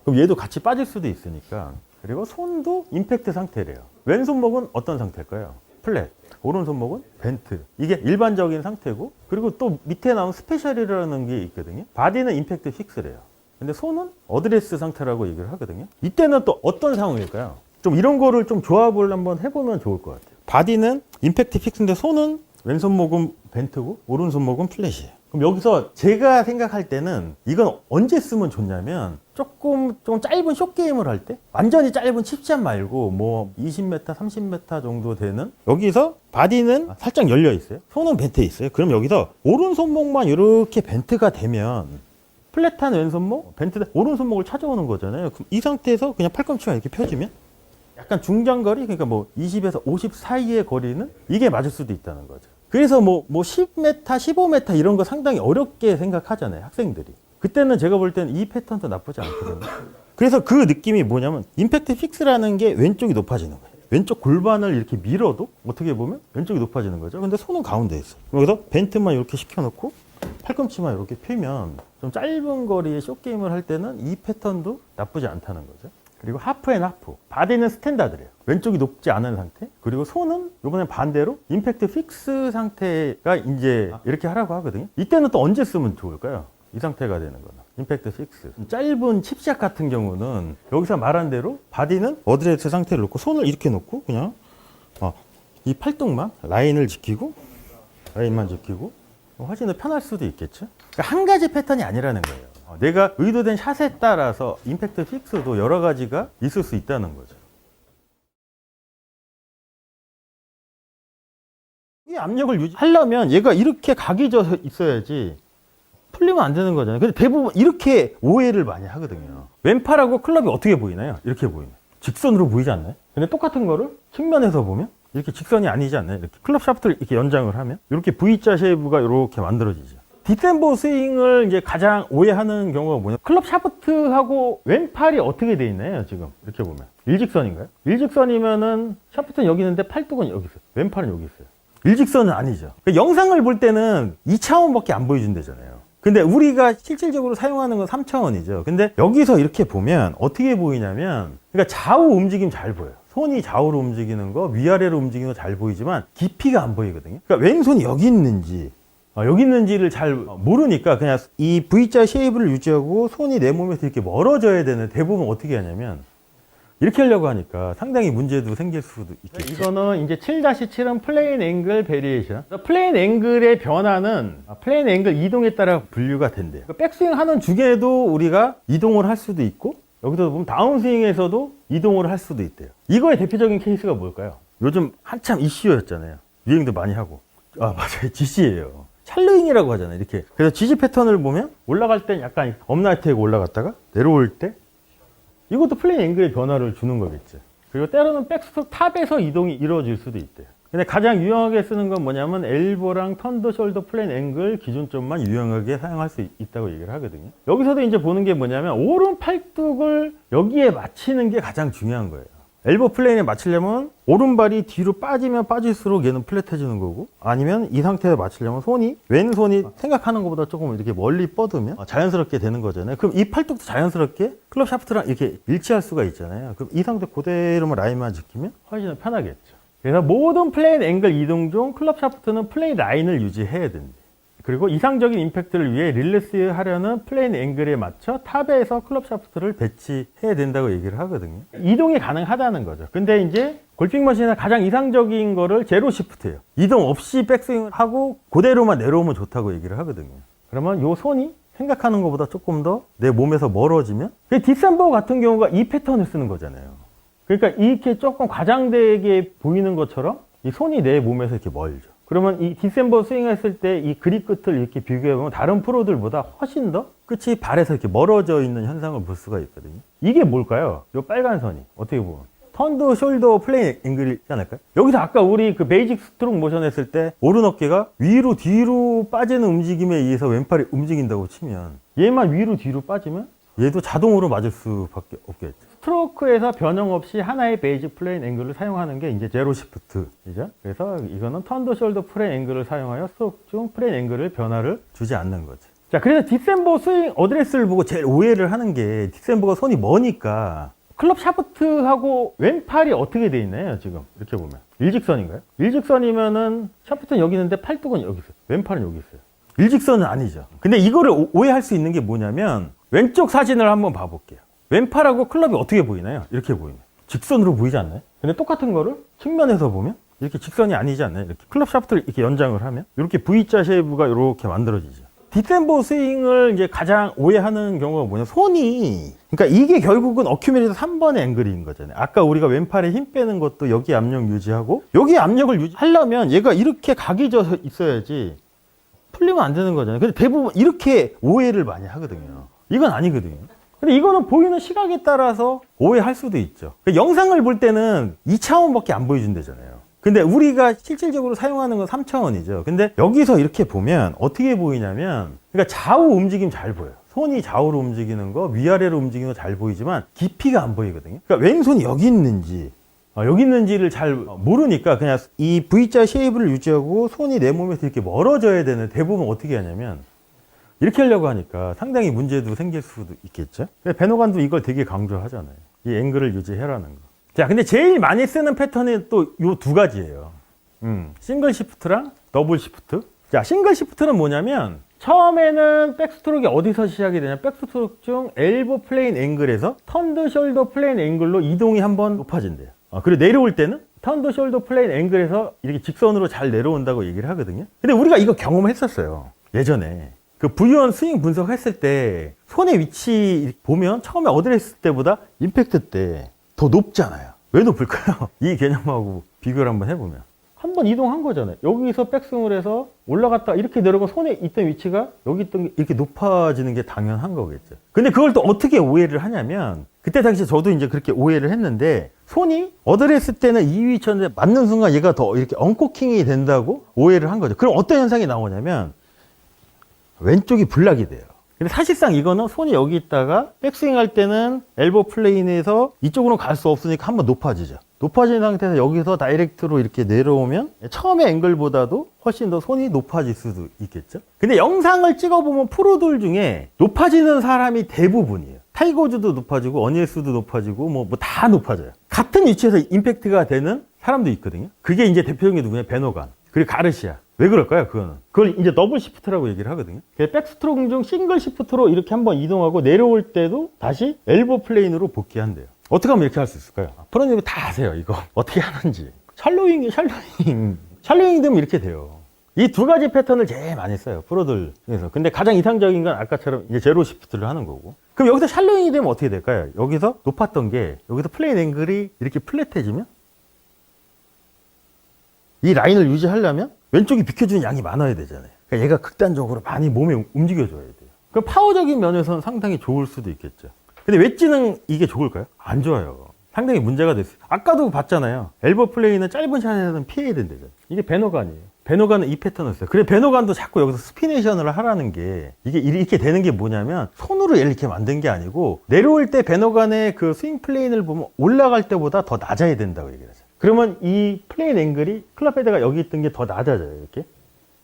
[SPEAKER 1] 그럼 얘도 같이 빠질 수도 있으니까 그리고 손도 임팩트 상태래요. 왼손목은 어떤 상태일까요? 플랫. 오른손목은 벤트. 이게 일반적인 상태고 그리고 또 밑에 나온 스페셜이라는 게 있거든요. 바디는 임팩트 픽스래요. 근데 손은 어드레스 상태라고 얘기를 하거든요. 이때는 또 어떤 상황일까요? 좀 이런 거를 좀 조합을 한번 해보면 좋을 것 같아요. 바디는 임팩트 픽스인데 손은 왼손목은 벤트고 오른손목은 플랫이에요. 그럼 여기서 제가 생각할 때는 이건 언제 쓰면 좋냐면 조금 짧은 숏게임을 할 때 완전히 짧은 칩샷 말고 뭐 20m, 30m 정도 되는 여기서 바디는 살짝 열려 있어요. 손은 벤트에 있어요. 그럼 여기서 오른손목만 이렇게 벤트가 되면 플랫한 왼손목, 벤트 오른손목을 찾아오는 거잖아요. 그럼 이 상태에서 그냥 팔꿈치가 이렇게 펴지면 약간 중장거리 그러니까 뭐 20에서 50 사이의 거리는 이게 맞을 수도 있다는 거죠. 그래서 뭐 10m, 15m 이런 거 상당히 어렵게 생각하잖아요, 학생들이. 그때는 제가 볼 때는 이 패턴도 나쁘지 않거든요. 그래서 그 느낌이 뭐냐면 임팩트 픽스라는 게 왼쪽이 높아지는 거예요. 왼쪽 골반을 이렇게 밀어도 어떻게 보면 왼쪽이 높아지는 거죠. 근데 손은 가운데에 있어요. 여기서 벤트만 이렇게 시켜놓고 팔꿈치만 이렇게 펴면 좀 짧은 거리의 숏게임을 할 때는 이 패턴도 나쁘지 않다는 거죠. 그리고 하프 앤 하프. 바디는 스탠다드래요. 왼쪽이 높지 않은 상태. 그리고 손은 이번엔 반대로 임팩트 픽스 상태가 이제 이렇게 하라고 하거든요. 이때는 또 언제 쓰면 좋을까요? 이 상태가 되는 거는. 임팩트 픽스. 짧은 칩샷 같은 경우는 여기서 말한 대로 바디는 어드레스 상태를 놓고 손을 이렇게 놓고 그냥 이 팔뚝만 라인을 지키고 라인만 지키고 훨씬 더 편할 수도 있겠죠. 그러니까 한 가지 패턴이 아니라는 거예요. 내가 의도된 샷에 따라서 임팩트 픽스도 여러 가지가 있을 수 있다는 거죠. 이 압력을 유지하려면 얘가 이렇게 각이 져 있어야지 풀리면 안 되는 거잖아요. 근데 대부분 이렇게 오해를 많이 하거든요. 왼팔하고 클럽이 어떻게 보이나요? 이렇게 보이나요? 직선으로 보이지 않나요? 근데 똑같은 거를 측면에서 보면 이렇게 직선이 아니지 않나요? 이렇게 클럽 샤프트를 이렇게 연장을 하면 이렇게 V자 쉐이브가 이렇게 만들어지죠. 디셈버 스윙을 이제 가장 오해하는 경우가 뭐냐? 클럽 샤프트하고 왼팔이 어떻게 돼 있나요? 지금 이렇게 보면 일직선인가요? 일직선이면은 샤프트는 여기 있는데 팔뚝은 여기 있어요. 왼팔은 여기 있어요. 일직선은 아니죠. 그러니까 영상을 볼 때는 2차원밖에 안 보여준다잖아요. 근데 우리가 실질적으로 사용하는 건 3차원이죠. 근데 여기서 이렇게 보면 어떻게 보이냐면 그러니까 좌우 움직임 잘 보여요. 손이 좌우로 움직이는 거, 위아래로 움직이는 거 잘 보이지만 깊이가 안 보이거든요. 그러니까 왼손이 여기 있는지 여기 있는지를 잘 모르니까 그냥 이 V자 쉐입을 유지하고 손이 내 몸에서 이렇게 멀어져야 되는 대부분 어떻게 하냐면 이렇게 하려고 하니까 상당히 문제도 생길 수도 있겠죠. 이거는 이제 7-7은 플레인 앵글 베리에이션. 플레인 앵글의 변화는 플레인 앵글 이동에 따라 분류가 된대요. 백스윙 하는 중에도 우리가 이동을 할 수도 있고 여기서 보면 다운스윙에서도 이동을 할 수도 있대요. 이거의 대표적인 케이스가 뭘까요? 요즘 한참 이슈였잖아요. 유행도 많이 하고. 맞아요. GC예요. 찰로잉이라고 하잖아요. 이렇게. 그래서 GC 패턴을 보면 올라갈 땐 약간 업라이트하고 올라갔다가 내려올 때 이것도 플레인 앵글의 변화를 주는 거겠죠. 그리고 때로는 백스톱 탑에서 이동이 이루어질 수도 있대요. 근데 가장 유용하게 쓰는 건 뭐냐면 엘보랑 턴더 숄더 플레인 앵글 기준점만 유용하게 사용할 수 있다고 얘기를 하거든요. 여기서도 이제 보는 게 뭐냐면 오른 팔뚝을 여기에 맞추는 게 가장 중요한 거예요. 엘보 플레인에 맞추려면 오른발이 뒤로 빠지면 빠질수록 얘는 플랫해지는 거고, 아니면 이 상태에서 맞추려면 왼손이 생각하는 것보다 조금 이렇게 멀리 뻗으면 자연스럽게 되는 거잖아요. 그럼 이 팔뚝도 자연스럽게 클럽 샤프트랑 이렇게 일치할 수가 있잖아요. 그럼 이 상태 그대로만 라인만 지키면 훨씬 편하겠죠. 그래서 모든 플레인 앵글 이동 중 클럽 샤프트는 플레인 라인을 유지해야 됩니다. 그리고 이상적인 임팩트를 위해 릴리스 하려는 플레인 앵글에 맞춰 탑에서 클럽 샤프트를 배치해야 된다고 얘기를 하거든요. 이동이 가능하다는 거죠. 근데 이제 골핑 머신에서 가장 이상적인 거를 제로 시프트예요. 이동 없이 백스윙을 하고 그대로만 내려오면 좋다고 얘기를 하거든요. 그러면 요 손이 생각하는 것보다 조금 더 내 몸에서 멀어지면, 디셈버 같은 경우가 이 패턴을 쓰는 거잖아요. 그러니까 이렇게 조금 과장되게 보이는 것처럼 이 손이 내 몸에서 이렇게 멀죠. 그러면 이 디셈버 스윙했을 때 이 그립 끝을 이렇게 비교해보면 다른 프로들보다 훨씬 더 끝이 발에서 이렇게 멀어져 있는 현상을 볼 수가 있거든요. 이게 뭘까요? 이 빨간 선이 어떻게 보면 턴드 숄더 플레인 앵글이지 않을까요? 여기서 아까 우리 그 베이직 스트로크 모션 했을 때 오른 어깨가 위로 뒤로 빠지는 움직임에 의해서 왼팔이 움직인다고 치면 얘만 위로 뒤로 빠지면 얘도 자동으로 맞을 수밖에 없겠죠. 스트로크에서 변형 없이 하나의 베이직 플레인 앵글을 사용하는 게 이제 제로 시프트이죠. 그래서 이거는 턴더 숄더 플레인 앵글을 사용하여 스트로크 중 플레인 앵글을 변화를 주지 않는 거죠. 자, 그래서 디셈버 스윙 어드레스를 보고 제일 오해를 하는 게 디셈버가 손이 머니까 클럽 샤프트하고 왼팔이 어떻게 돼 있나요? 지금 이렇게 보면 일직선인가요? 일직선이면은 샤프트는 여기 있는데 팔뚝은 여기 있어요. 왼팔은 여기 있어요. 일직선은 아니죠. 근데 이거를 오해할 수 있는 게 뭐냐면 왼쪽 사진을 한번 봐볼게요. 왼팔하고 클럽이 어떻게 보이나요? 이렇게 보이나요? 직선으로 보이지 않나요? 근데 똑같은 거를 측면에서 보면 이렇게 직선이 아니지 않나요? 이렇게 클럽 샤프트를 이렇게 연장을 하면 이렇게 V자 쉐이브가 이렇게 만들어지죠. 디셈버 스윙을 이제 가장 오해하는 경우가 뭐냐? 손이, 그러니까 이게 결국은 어큐뮬레이터 3번의 앵글인 거잖아요. 아까 우리가 왼팔에 힘 빼는 것도 여기 압력 유지하고 여기 압력을 유지하려면 얘가 이렇게 각이 져 있어야지 풀리면 안 되는 거잖아요. 근데 대부분 이렇게 오해를 많이 하거든요. 이건 아니거든요. 근데 이거는 보이는 시각에 따라서 오해할 수도 있죠. 영상을 볼 때는 2차원밖에 안 보여준다잖아요. 근데 우리가 실질적으로 사용하는 건 3차원이죠. 근데 여기서 이렇게 보면 어떻게 보이냐면, 그러니까 좌우 움직임 잘 보여요. 손이 좌우로 움직이는 거, 위아래로 움직이는 거 잘 보이지만 깊이가 안 보이거든요. 그러니까 왼손이 여기 있는지를 잘 모르니까 그냥 이 V자 쉐이브를 유지하고 손이 내 몸에서 이렇게 멀어져야 되는, 대부분 어떻게 하냐면 이렇게 하려고 하니까 상당히 문제도 생길 수도 있겠죠. 베노간도 이걸 되게 강조하잖아요. 이 앵글을 유지해라는 거. 자, 근데 제일 많이 쓰는 패턴이 또 요 두 가지예요. 싱글 시프트랑 더블 시프트. 자, 싱글 시프트는 뭐냐면 처음에는 백스트로크가 어디서 시작이 되냐? 백스트로크 중 엘보 플레인 앵글에서 턴드 숄더 플레인 앵글로 이동이 한번 높아진대요. 그리고 내려올 때는 턴드 숄더 플레인 앵글에서 이렇게 직선으로 잘 내려온다고 얘기를 하거든요. 근데 우리가 이거 경험했었어요. 예전에. 그 V1 스윙 분석했을 때 손의 위치 보면 처음에 어드레스 때보다 임팩트 때 더 높잖아요. 왜 높을까요? 이 개념하고 비교를 한번 해보면 한번 이동한 거잖아요. 여기서 백스윙을 해서 올라갔다 이렇게 내려가 손에 있던 위치가 여기 있던 게 이렇게 높아지는 게 당연한 거겠죠. 근데 그걸 또 어떻게 오해를 하냐면, 그때 당시 저도 이제 그렇게 오해를 했는데, 손이 어드레스 때는 이 위치인데 맞는 순간 얘가 더 이렇게 언코킹이 된다고 오해를 한 거죠. 그럼 어떤 현상이 나오냐면 왼쪽이 블락이 돼요. 근데 사실상 이거는 손이 여기 있다가 백스윙 할 때는 엘보 플레인에서 이쪽으로 갈 수 없으니까 한번 높아지죠. 높아진 상태에서 여기서 다이렉트로 이렇게 내려오면 처음의 앵글보다도 훨씬 더 손이 높아질 수도 있겠죠. 근데 영상을 찍어보면 프로들 중에 높아지는 사람이 대부분이에요. 타이거즈도 높아지고 어니엘스도 높아지고 뭐 다 높아져요. 같은 위치에서 임팩트가 되는 사람도 있거든요. 그게 이제 대표적인 게 누구냐? 베노간, 그리고 가르시아. 왜 그럴까요? 그걸 이제 더블 시프트라고 얘기를 하거든요. 백스트로크 중 싱글 시프트로 이렇게 한번 이동하고 내려올 때도 다시 엘보 플레인으로 복귀한대요. 어떻게 하면 이렇게 할 수 있을까요? 프로님이 다 아세요, 이거. 어떻게 하는지. 샬로잉 되면 이렇게 돼요. 이 두 가지 패턴을 제일 많이 써요, 프로들 중에서. 근데 가장 이상적인 건 아까처럼 이제 제로 시프트를 하는 거고. 그럼 여기서 샬로잉이 되면 어떻게 될까요? 여기서 높았던 게 여기서 플레인 앵글이 이렇게 플랫해지면 이 라인을 유지하려면 왼쪽이 비켜주는 양이 많아야 되잖아요. 그러니까 얘가 극단적으로 많이 몸에 움직여줘야 돼요. 그럼 파워적인 면에서는 상당히 좋을 수도 있겠죠. 근데 웨지는 이게 좋을까요? 안 좋아요. 상당히 문제가 됐어요. 아까도 봤잖아요. 엘보 플레이는 짧은 샷에서는 피해야 된대요. 이게 베노간이에요. 베노간은 이 패턴을 써요. 그래 베노간도 자꾸 여기서 스피네이션을 하라는 게 이게 이렇게 되는 게 뭐냐면 손으로 얘를 이렇게 만든 게 아니고 내려올 때 베노간의 그 스윙 플레인을 보면 올라갈 때보다 더 낮아야 된다고 얘기를 하죠. 그러면 이 플레인 앵글이 클럽 헤드가 여기 있던 게 더 낮아져요. 이렇게.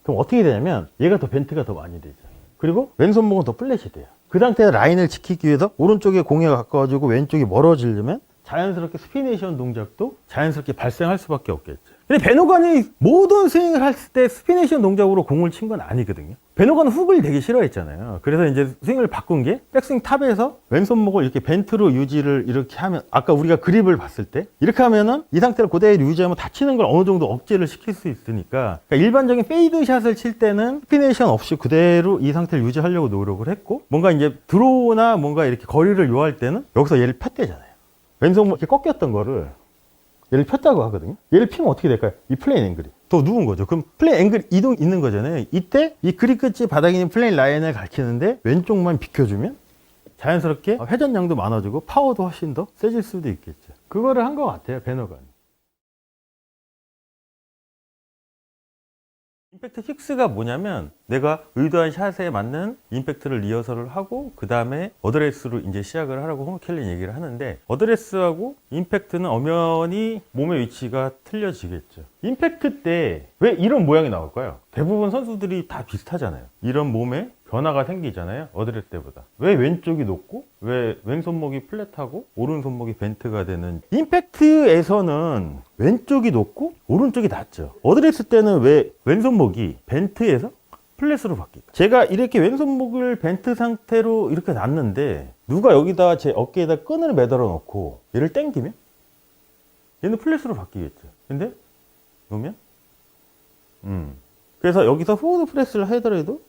[SPEAKER 1] 그럼 어떻게 되냐면 얘가 더 벤트가 더 많이 되죠. 그리고 왼손목은 더 플랫이 돼요. 그 상태에서 라인을 지키기 위해서 오른쪽에 공에 가까워지고 왼쪽이 멀어지려면 자연스럽게 스피네이션 동작도 자연스럽게 발생할 수밖에 없겠죠. 근데 베노간이 모든 스윙을 할 때 스피네이션 동작으로 공을 친 건 아니거든요. 베노간은 훅을 되게 싫어했잖아요. 그래서 이제 스윙을 바꾼 게 백스윙 탑에서 왼손목을 이렇게 벤트로 유지를 이렇게 하면 아까 우리가 그립을 봤을 때 이렇게 하면은 이 상태를 그대로 유지하면 다치는 걸 어느 정도 억제를 시킬 수 있으니까 그러니까 일반적인 페이드 샷을 칠 때는 스피네이션 없이 그대로 이 상태를 유지하려고 노력을 했고 뭔가 이제 드로우나 뭔가 이렇게 거리를 요할 때는 여기서 얘를 폈대잖아요. 왼손목 이렇게 꺾였던 거를 얘를 폈다고 하거든요. 얘를 피면 어떻게 될까요? 이 플레인 앵글이 더 누운 거죠. 그럼 플레인 앵글 이동 있는 거잖아요. 이때 이 그립 끝이 바닥에 있는 플레인 라인을 가리키는데 왼쪽만 비켜주면 자연스럽게 회전량도 많아지고 파워도 훨씬 더 세질 수도 있겠죠. 그거를 한 것 같아요. 베노간이. 임팩트 픽스가 뭐냐면 내가 의도한 샷에 맞는 임팩트를 리허설을 하고 그 다음에 어드레스로 이제 시작을 하라고 홈켈린 얘기를 하는데 어드레스하고 임팩트는 엄연히 몸의 위치가 틀려지겠죠. 임팩트 때 왜 이런 모양이 나올까요? 대부분 선수들이 다 비슷하잖아요. 이런 몸에 변화가 생기잖아요. 어드레스 때보다. 왜 왼쪽이 높고 왜 왼손목이 플랫하고 오른손목이 벤트가 되는 임팩트에서는 왼쪽이 높고 오른쪽이 낮죠. 어드레스 때는 왜 왼손목이 벤트에서 플랫으로 바뀔까? 제가 이렇게 왼손목을 벤트 상태로 이렇게 놨는데 누가 여기다 제 어깨에다 끈을 매달아 놓고 얘를 당기면 얘는 플랫으로 바뀌겠죠. 근데 놓으면 그래서 여기서 포워드 프레스를 하더라도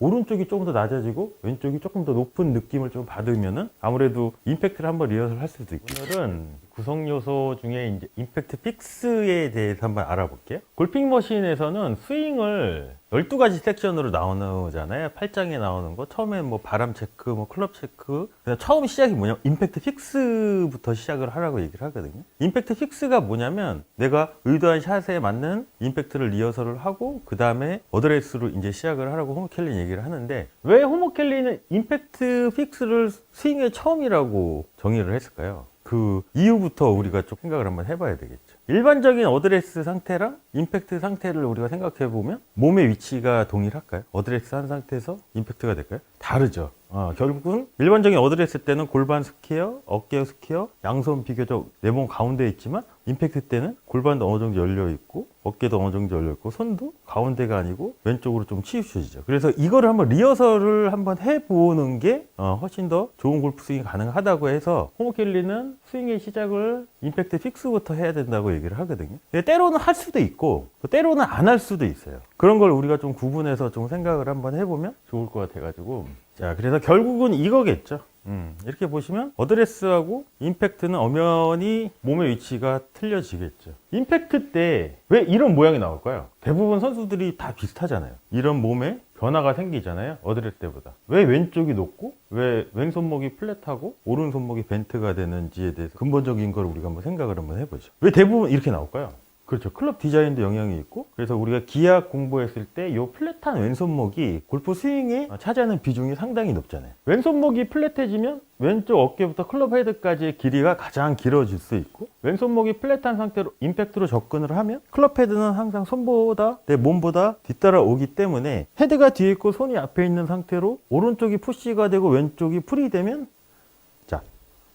[SPEAKER 1] 오른쪽이 조금 더 낮아지고 왼쪽이 조금 더 높은 느낌을 좀 받으면은 아무래도 임팩트를 한번 리허설 할 수도 있고 오늘은 구성 요소 중에 이제 임팩트 픽스에 대해서 한번 알아볼게요. 골핑 머신에서는 스윙을 12가지 섹션으로 나오잖아요. 8장에 나오는 거. 처음에 뭐 바람 체크, 뭐 클럽 체크. 그냥 처음 시작이 뭐냐면 임팩트 픽스부터 시작을 하라고 얘기를 하거든요. 임팩트 픽스가 뭐냐면 내가 의도한 샷에 맞는 임팩트를 리허설을 하고 그 다음에 어드레스로 이제 시작을 하라고 홈켈린 얘기를 하는데 왜 홈켈린은 임팩트 픽스를 스윙의 처음이라고 정의를 했을까요? 그 이후부터 우리가 좀 생각을 한번 해봐야 되겠죠. 일반적인 어드레스 상태랑 임팩트 상태를 우리가 생각해 보면 몸의 위치가 동일할까요? 어드레스 한 상태에서 임팩트가 될까요? 다르죠. 결국은 일반적인 어드레스 때는 골반 스퀘어, 어깨 스퀘어, 양손 비교적 내 몸 가운데에 있지만 임팩트 때는 골반도 어느 정도 열려 있고 어깨도 어느 정도 열려 있고 손도 가운데가 아니고 왼쪽으로 좀 치우쳐지죠. 그래서 이거를 한번 리허설을 한번 해보는 게 훨씬 더 좋은 골프 스윙이 가능하다고 해서 홈켈리는 스윙의 시작을 임팩트 픽스부터 해야 된다고 얘기를 하거든요. 때로는 할 수도 있고 때로는 안 할 수도 있어요. 그런 걸 우리가 좀 구분해서 좀 생각을 한번 해보면 좋을 것 같아가지고 자 그래서 결국은 이거겠죠. 이렇게 보시면 어드레스하고 임팩트는 엄연히 몸의 위치가 틀려지겠죠. 임팩트 때 왜 이런 모양이 나올까요? 대부분 선수들이 다 비슷하잖아요. 이런 몸에 변화가 생기잖아요. 어드레스 때보다. 왜 왼쪽이 높고 왜 왼손목이 플랫하고 오른손목이 벤트가 되는지에 대해서 근본적인 걸 우리가 한번 생각을 한번 해보죠. 왜 대부분 이렇게 나올까요? 그렇죠. 클럽 디자인도 영향이 있고 그래서 우리가 기악 공부했을 때 이 플랫한 왼손목이 골프 스윙에 차지하는 비중이 상당히 높잖아요. 왼손목이 플랫해지면 왼쪽 어깨부터 클럽 헤드까지의 길이가 가장 길어질 수 있고 왼손목이 플랫한 상태로 임팩트로 접근을 하면 클럽 헤드는 항상 손보다 내 몸보다 뒤따라 오기 때문에 헤드가 뒤에 있고 손이 앞에 있는 상태로 오른쪽이 푸시가 되고 왼쪽이 풀이 되면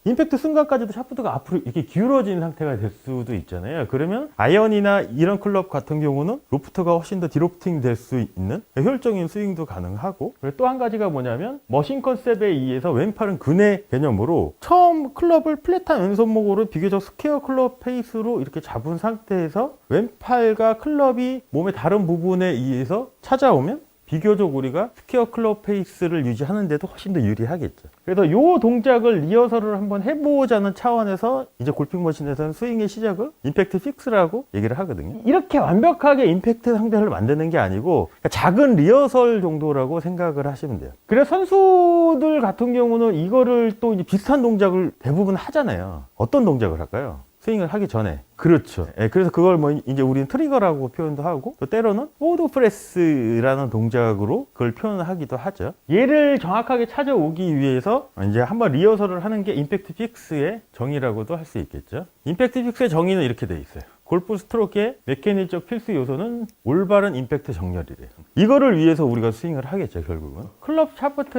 [SPEAKER 1] 임팩트 순간까지도 샤프트가 앞으로 이렇게 기울어진 상태가 될 수도 있잖아요. 그러면 아이언이나 이런 클럽 같은 경우는 로프트가 훨씬 더 디로프팅 될 수 있는 효율적인 스윙도 가능하고 또 한 가지가 뭐냐면 머신 컨셉에 의해서 왼팔은 근의 개념으로 처음 클럽을 플랫한 왼손목으로 비교적 스퀘어 클럽 페이스로 이렇게 잡은 상태에서 왼팔과 클럽이 몸의 다른 부분에 의해서 찾아오면 비교적 우리가 스퀘어 클럽 페이스를 유지하는데도 훨씬 더 유리하겠죠. 그래서 이 동작을 리허설을 한번 해보자는 차원에서 이제 골핑 머신에서는 스윙의 시작을 임팩트 픽스라고 얘기를 하거든요. 이렇게 완벽하게 임팩트 상태를 만드는 게 아니고 작은 리허설 정도라고 생각을 하시면 돼요. 그래서 선수들 같은 경우는 이거를 또 이제 비슷한 동작을 대부분 하잖아요. 어떤 동작을 할까요? 스윙을 하기 전에. 그렇죠. 예, 그래서 그걸 뭐 이제 우리는 트리거라고 표현도 하고 또 때로는 포워드 프레스라는 동작으로 그걸 표현하기도 하죠. 얘를 정확하게 찾아오기 위해서 이제 한번 리허설을 하는 게 임팩트 픽스의 정의라고도 할 수 있겠죠. 임팩트 픽스의 정의는 이렇게 돼 있어요. 골프 스트로크의 메커니적 필수 요소는 올바른 임팩트 정렬이래요. 이거를 위해서 우리가 스윙을 하겠죠, 결국은. 클럽 샤프트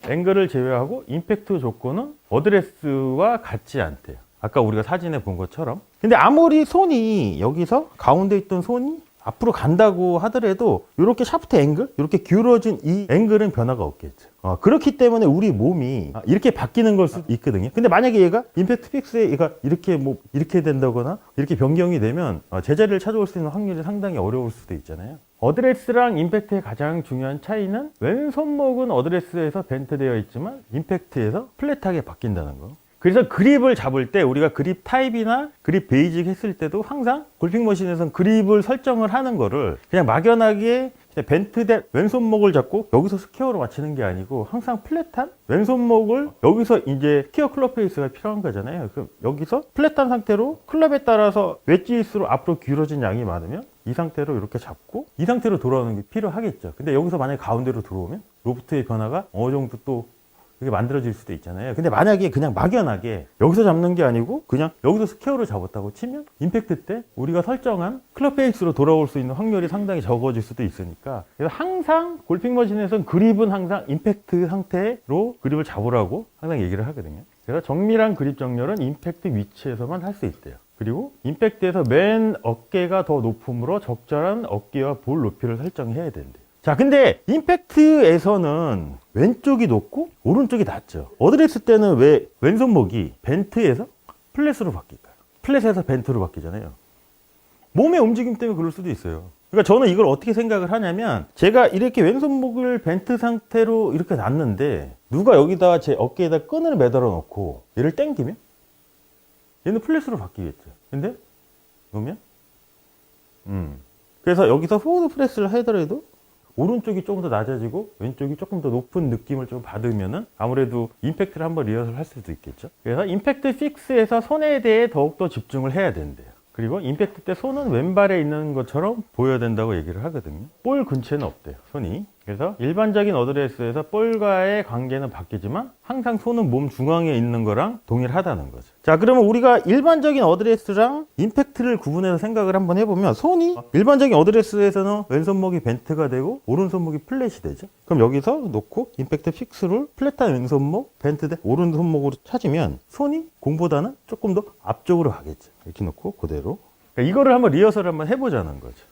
[SPEAKER 1] 앵글을 제외하고 임팩트 조건은 어드레스와 같지 않대요. 아까 우리가 사진에 본 것처럼. 근데 아무리 손이 여기서 가운데 있던 손이 앞으로 간다고 하더라도 이렇게 샤프트 앵글, 이렇게 기울어진 이 앵글은 변화가 없겠죠. 그렇기 때문에 우리 몸이 이렇게 바뀌는 걸 수도 있거든요. 근데 만약에 얘가 임팩트 픽스에 얘가 이렇게 된다거나 이렇게 변경이 되면 제자리를 찾아올 수 있는 확률이 상당히 어려울 수도 있잖아요. 어드레스랑 임팩트의 가장 중요한 차이는 왼손목은 어드레스에서 벤트되어 있지만 임팩트에서 플랫하게 바뀐다는 거. 그래서 그립을 잡을 때 우리가 그립 타입이나 그립 베이직 했을 때도 항상 골핑 머신에서는 그립을 설정을 하는 거를 그냥 막연하게 벤트된 왼손목을 잡고 여기서 스퀘어로 맞추는 게 아니고 항상 플랫한 왼손목을 여기서 이제 스퀘어 클럽 페이스가 필요한 거잖아요. 그럼 여기서 플랫한 상태로 클럽에 따라서 웨지일수록 앞으로 기울어진 양이 많으면 이 상태로 이렇게 잡고 이 상태로 돌아오는 게 필요하겠죠. 근데 여기서 만약에 가운데로 들어오면 로프트의 변화가 어느 정도 또 그게 만들어질 수도 있잖아요. 근데 만약에 그냥 막연하게 여기서 잡는 게 아니고 그냥 여기서 스퀘어를 잡았다고 치면 임팩트 때 우리가 설정한 클럽 페이스로 돌아올 수 있는 확률이 상당히 적어질 수도 있으니까 그래서 항상 골핑 머신에서는 그립은 항상 임팩트 상태로 그립을 잡으라고 항상 얘기를 하거든요. 그래서 정밀한 그립 정렬은 임팩트 위치에서만 할 수 있대요. 그리고 임팩트에서 맨 어깨가 더 높음으로 적절한 어깨와 볼 높이를 설정해야 된대요. 자, 근데 임팩트에서는 왼쪽이 높고 오른쪽이 낮죠. 어드레스 때는 왜 왼손목이 벤트에서 플랫으로 바뀔까요? 플랫에서 벤트로 바뀌잖아요. 몸의 움직임 때문에 그럴 수도 있어요. 그러니까 저는 이걸 어떻게 생각을 하냐면 제가 이렇게 왼손목을 벤트 상태로 이렇게 놨는데 누가 여기다 제 어깨에다 끈을 매달아 놓고 얘를 당기면 얘는 플랫으로 바뀌겠죠. 근데 놓으면 그래서 여기서 포워드 프레스를 하더라도 오른쪽이 조금 더 낮아지고 왼쪽이 조금 더 높은 느낌을 좀 받으면은 아무래도 임팩트를 한번 리허설 할 수도 있겠죠. 그래서 임팩트 픽스에서 손에 대해 더욱더 집중을 해야 된대요. 그리고 임팩트 때 손은 왼발에 있는 것처럼 보여야 된다고 얘기를 하거든요. 볼 근처에는 없대요, 손이. 그래서 일반적인 어드레스에서 볼과의 관계는 바뀌지만 항상 손은 몸 중앙에 있는 거랑 동일하다는 거죠. 자, 그러면 우리가 일반적인 어드레스랑 임팩트를 구분해서 생각을 한번 해보면 손이 일반적인 어드레스에서는 왼손목이 벤트가 되고 오른손목이 플랫이 되죠. 그럼 여기서 놓고 임팩트 픽스를 플랫한 왼손목, 벤트된 오른손목으로 찾으면 손이 공보다는 조금 더 앞쪽으로 가겠죠. 이렇게 놓고 그대로. 그러니까 이거를 한번 리허설을 한번 해보자는 거죠.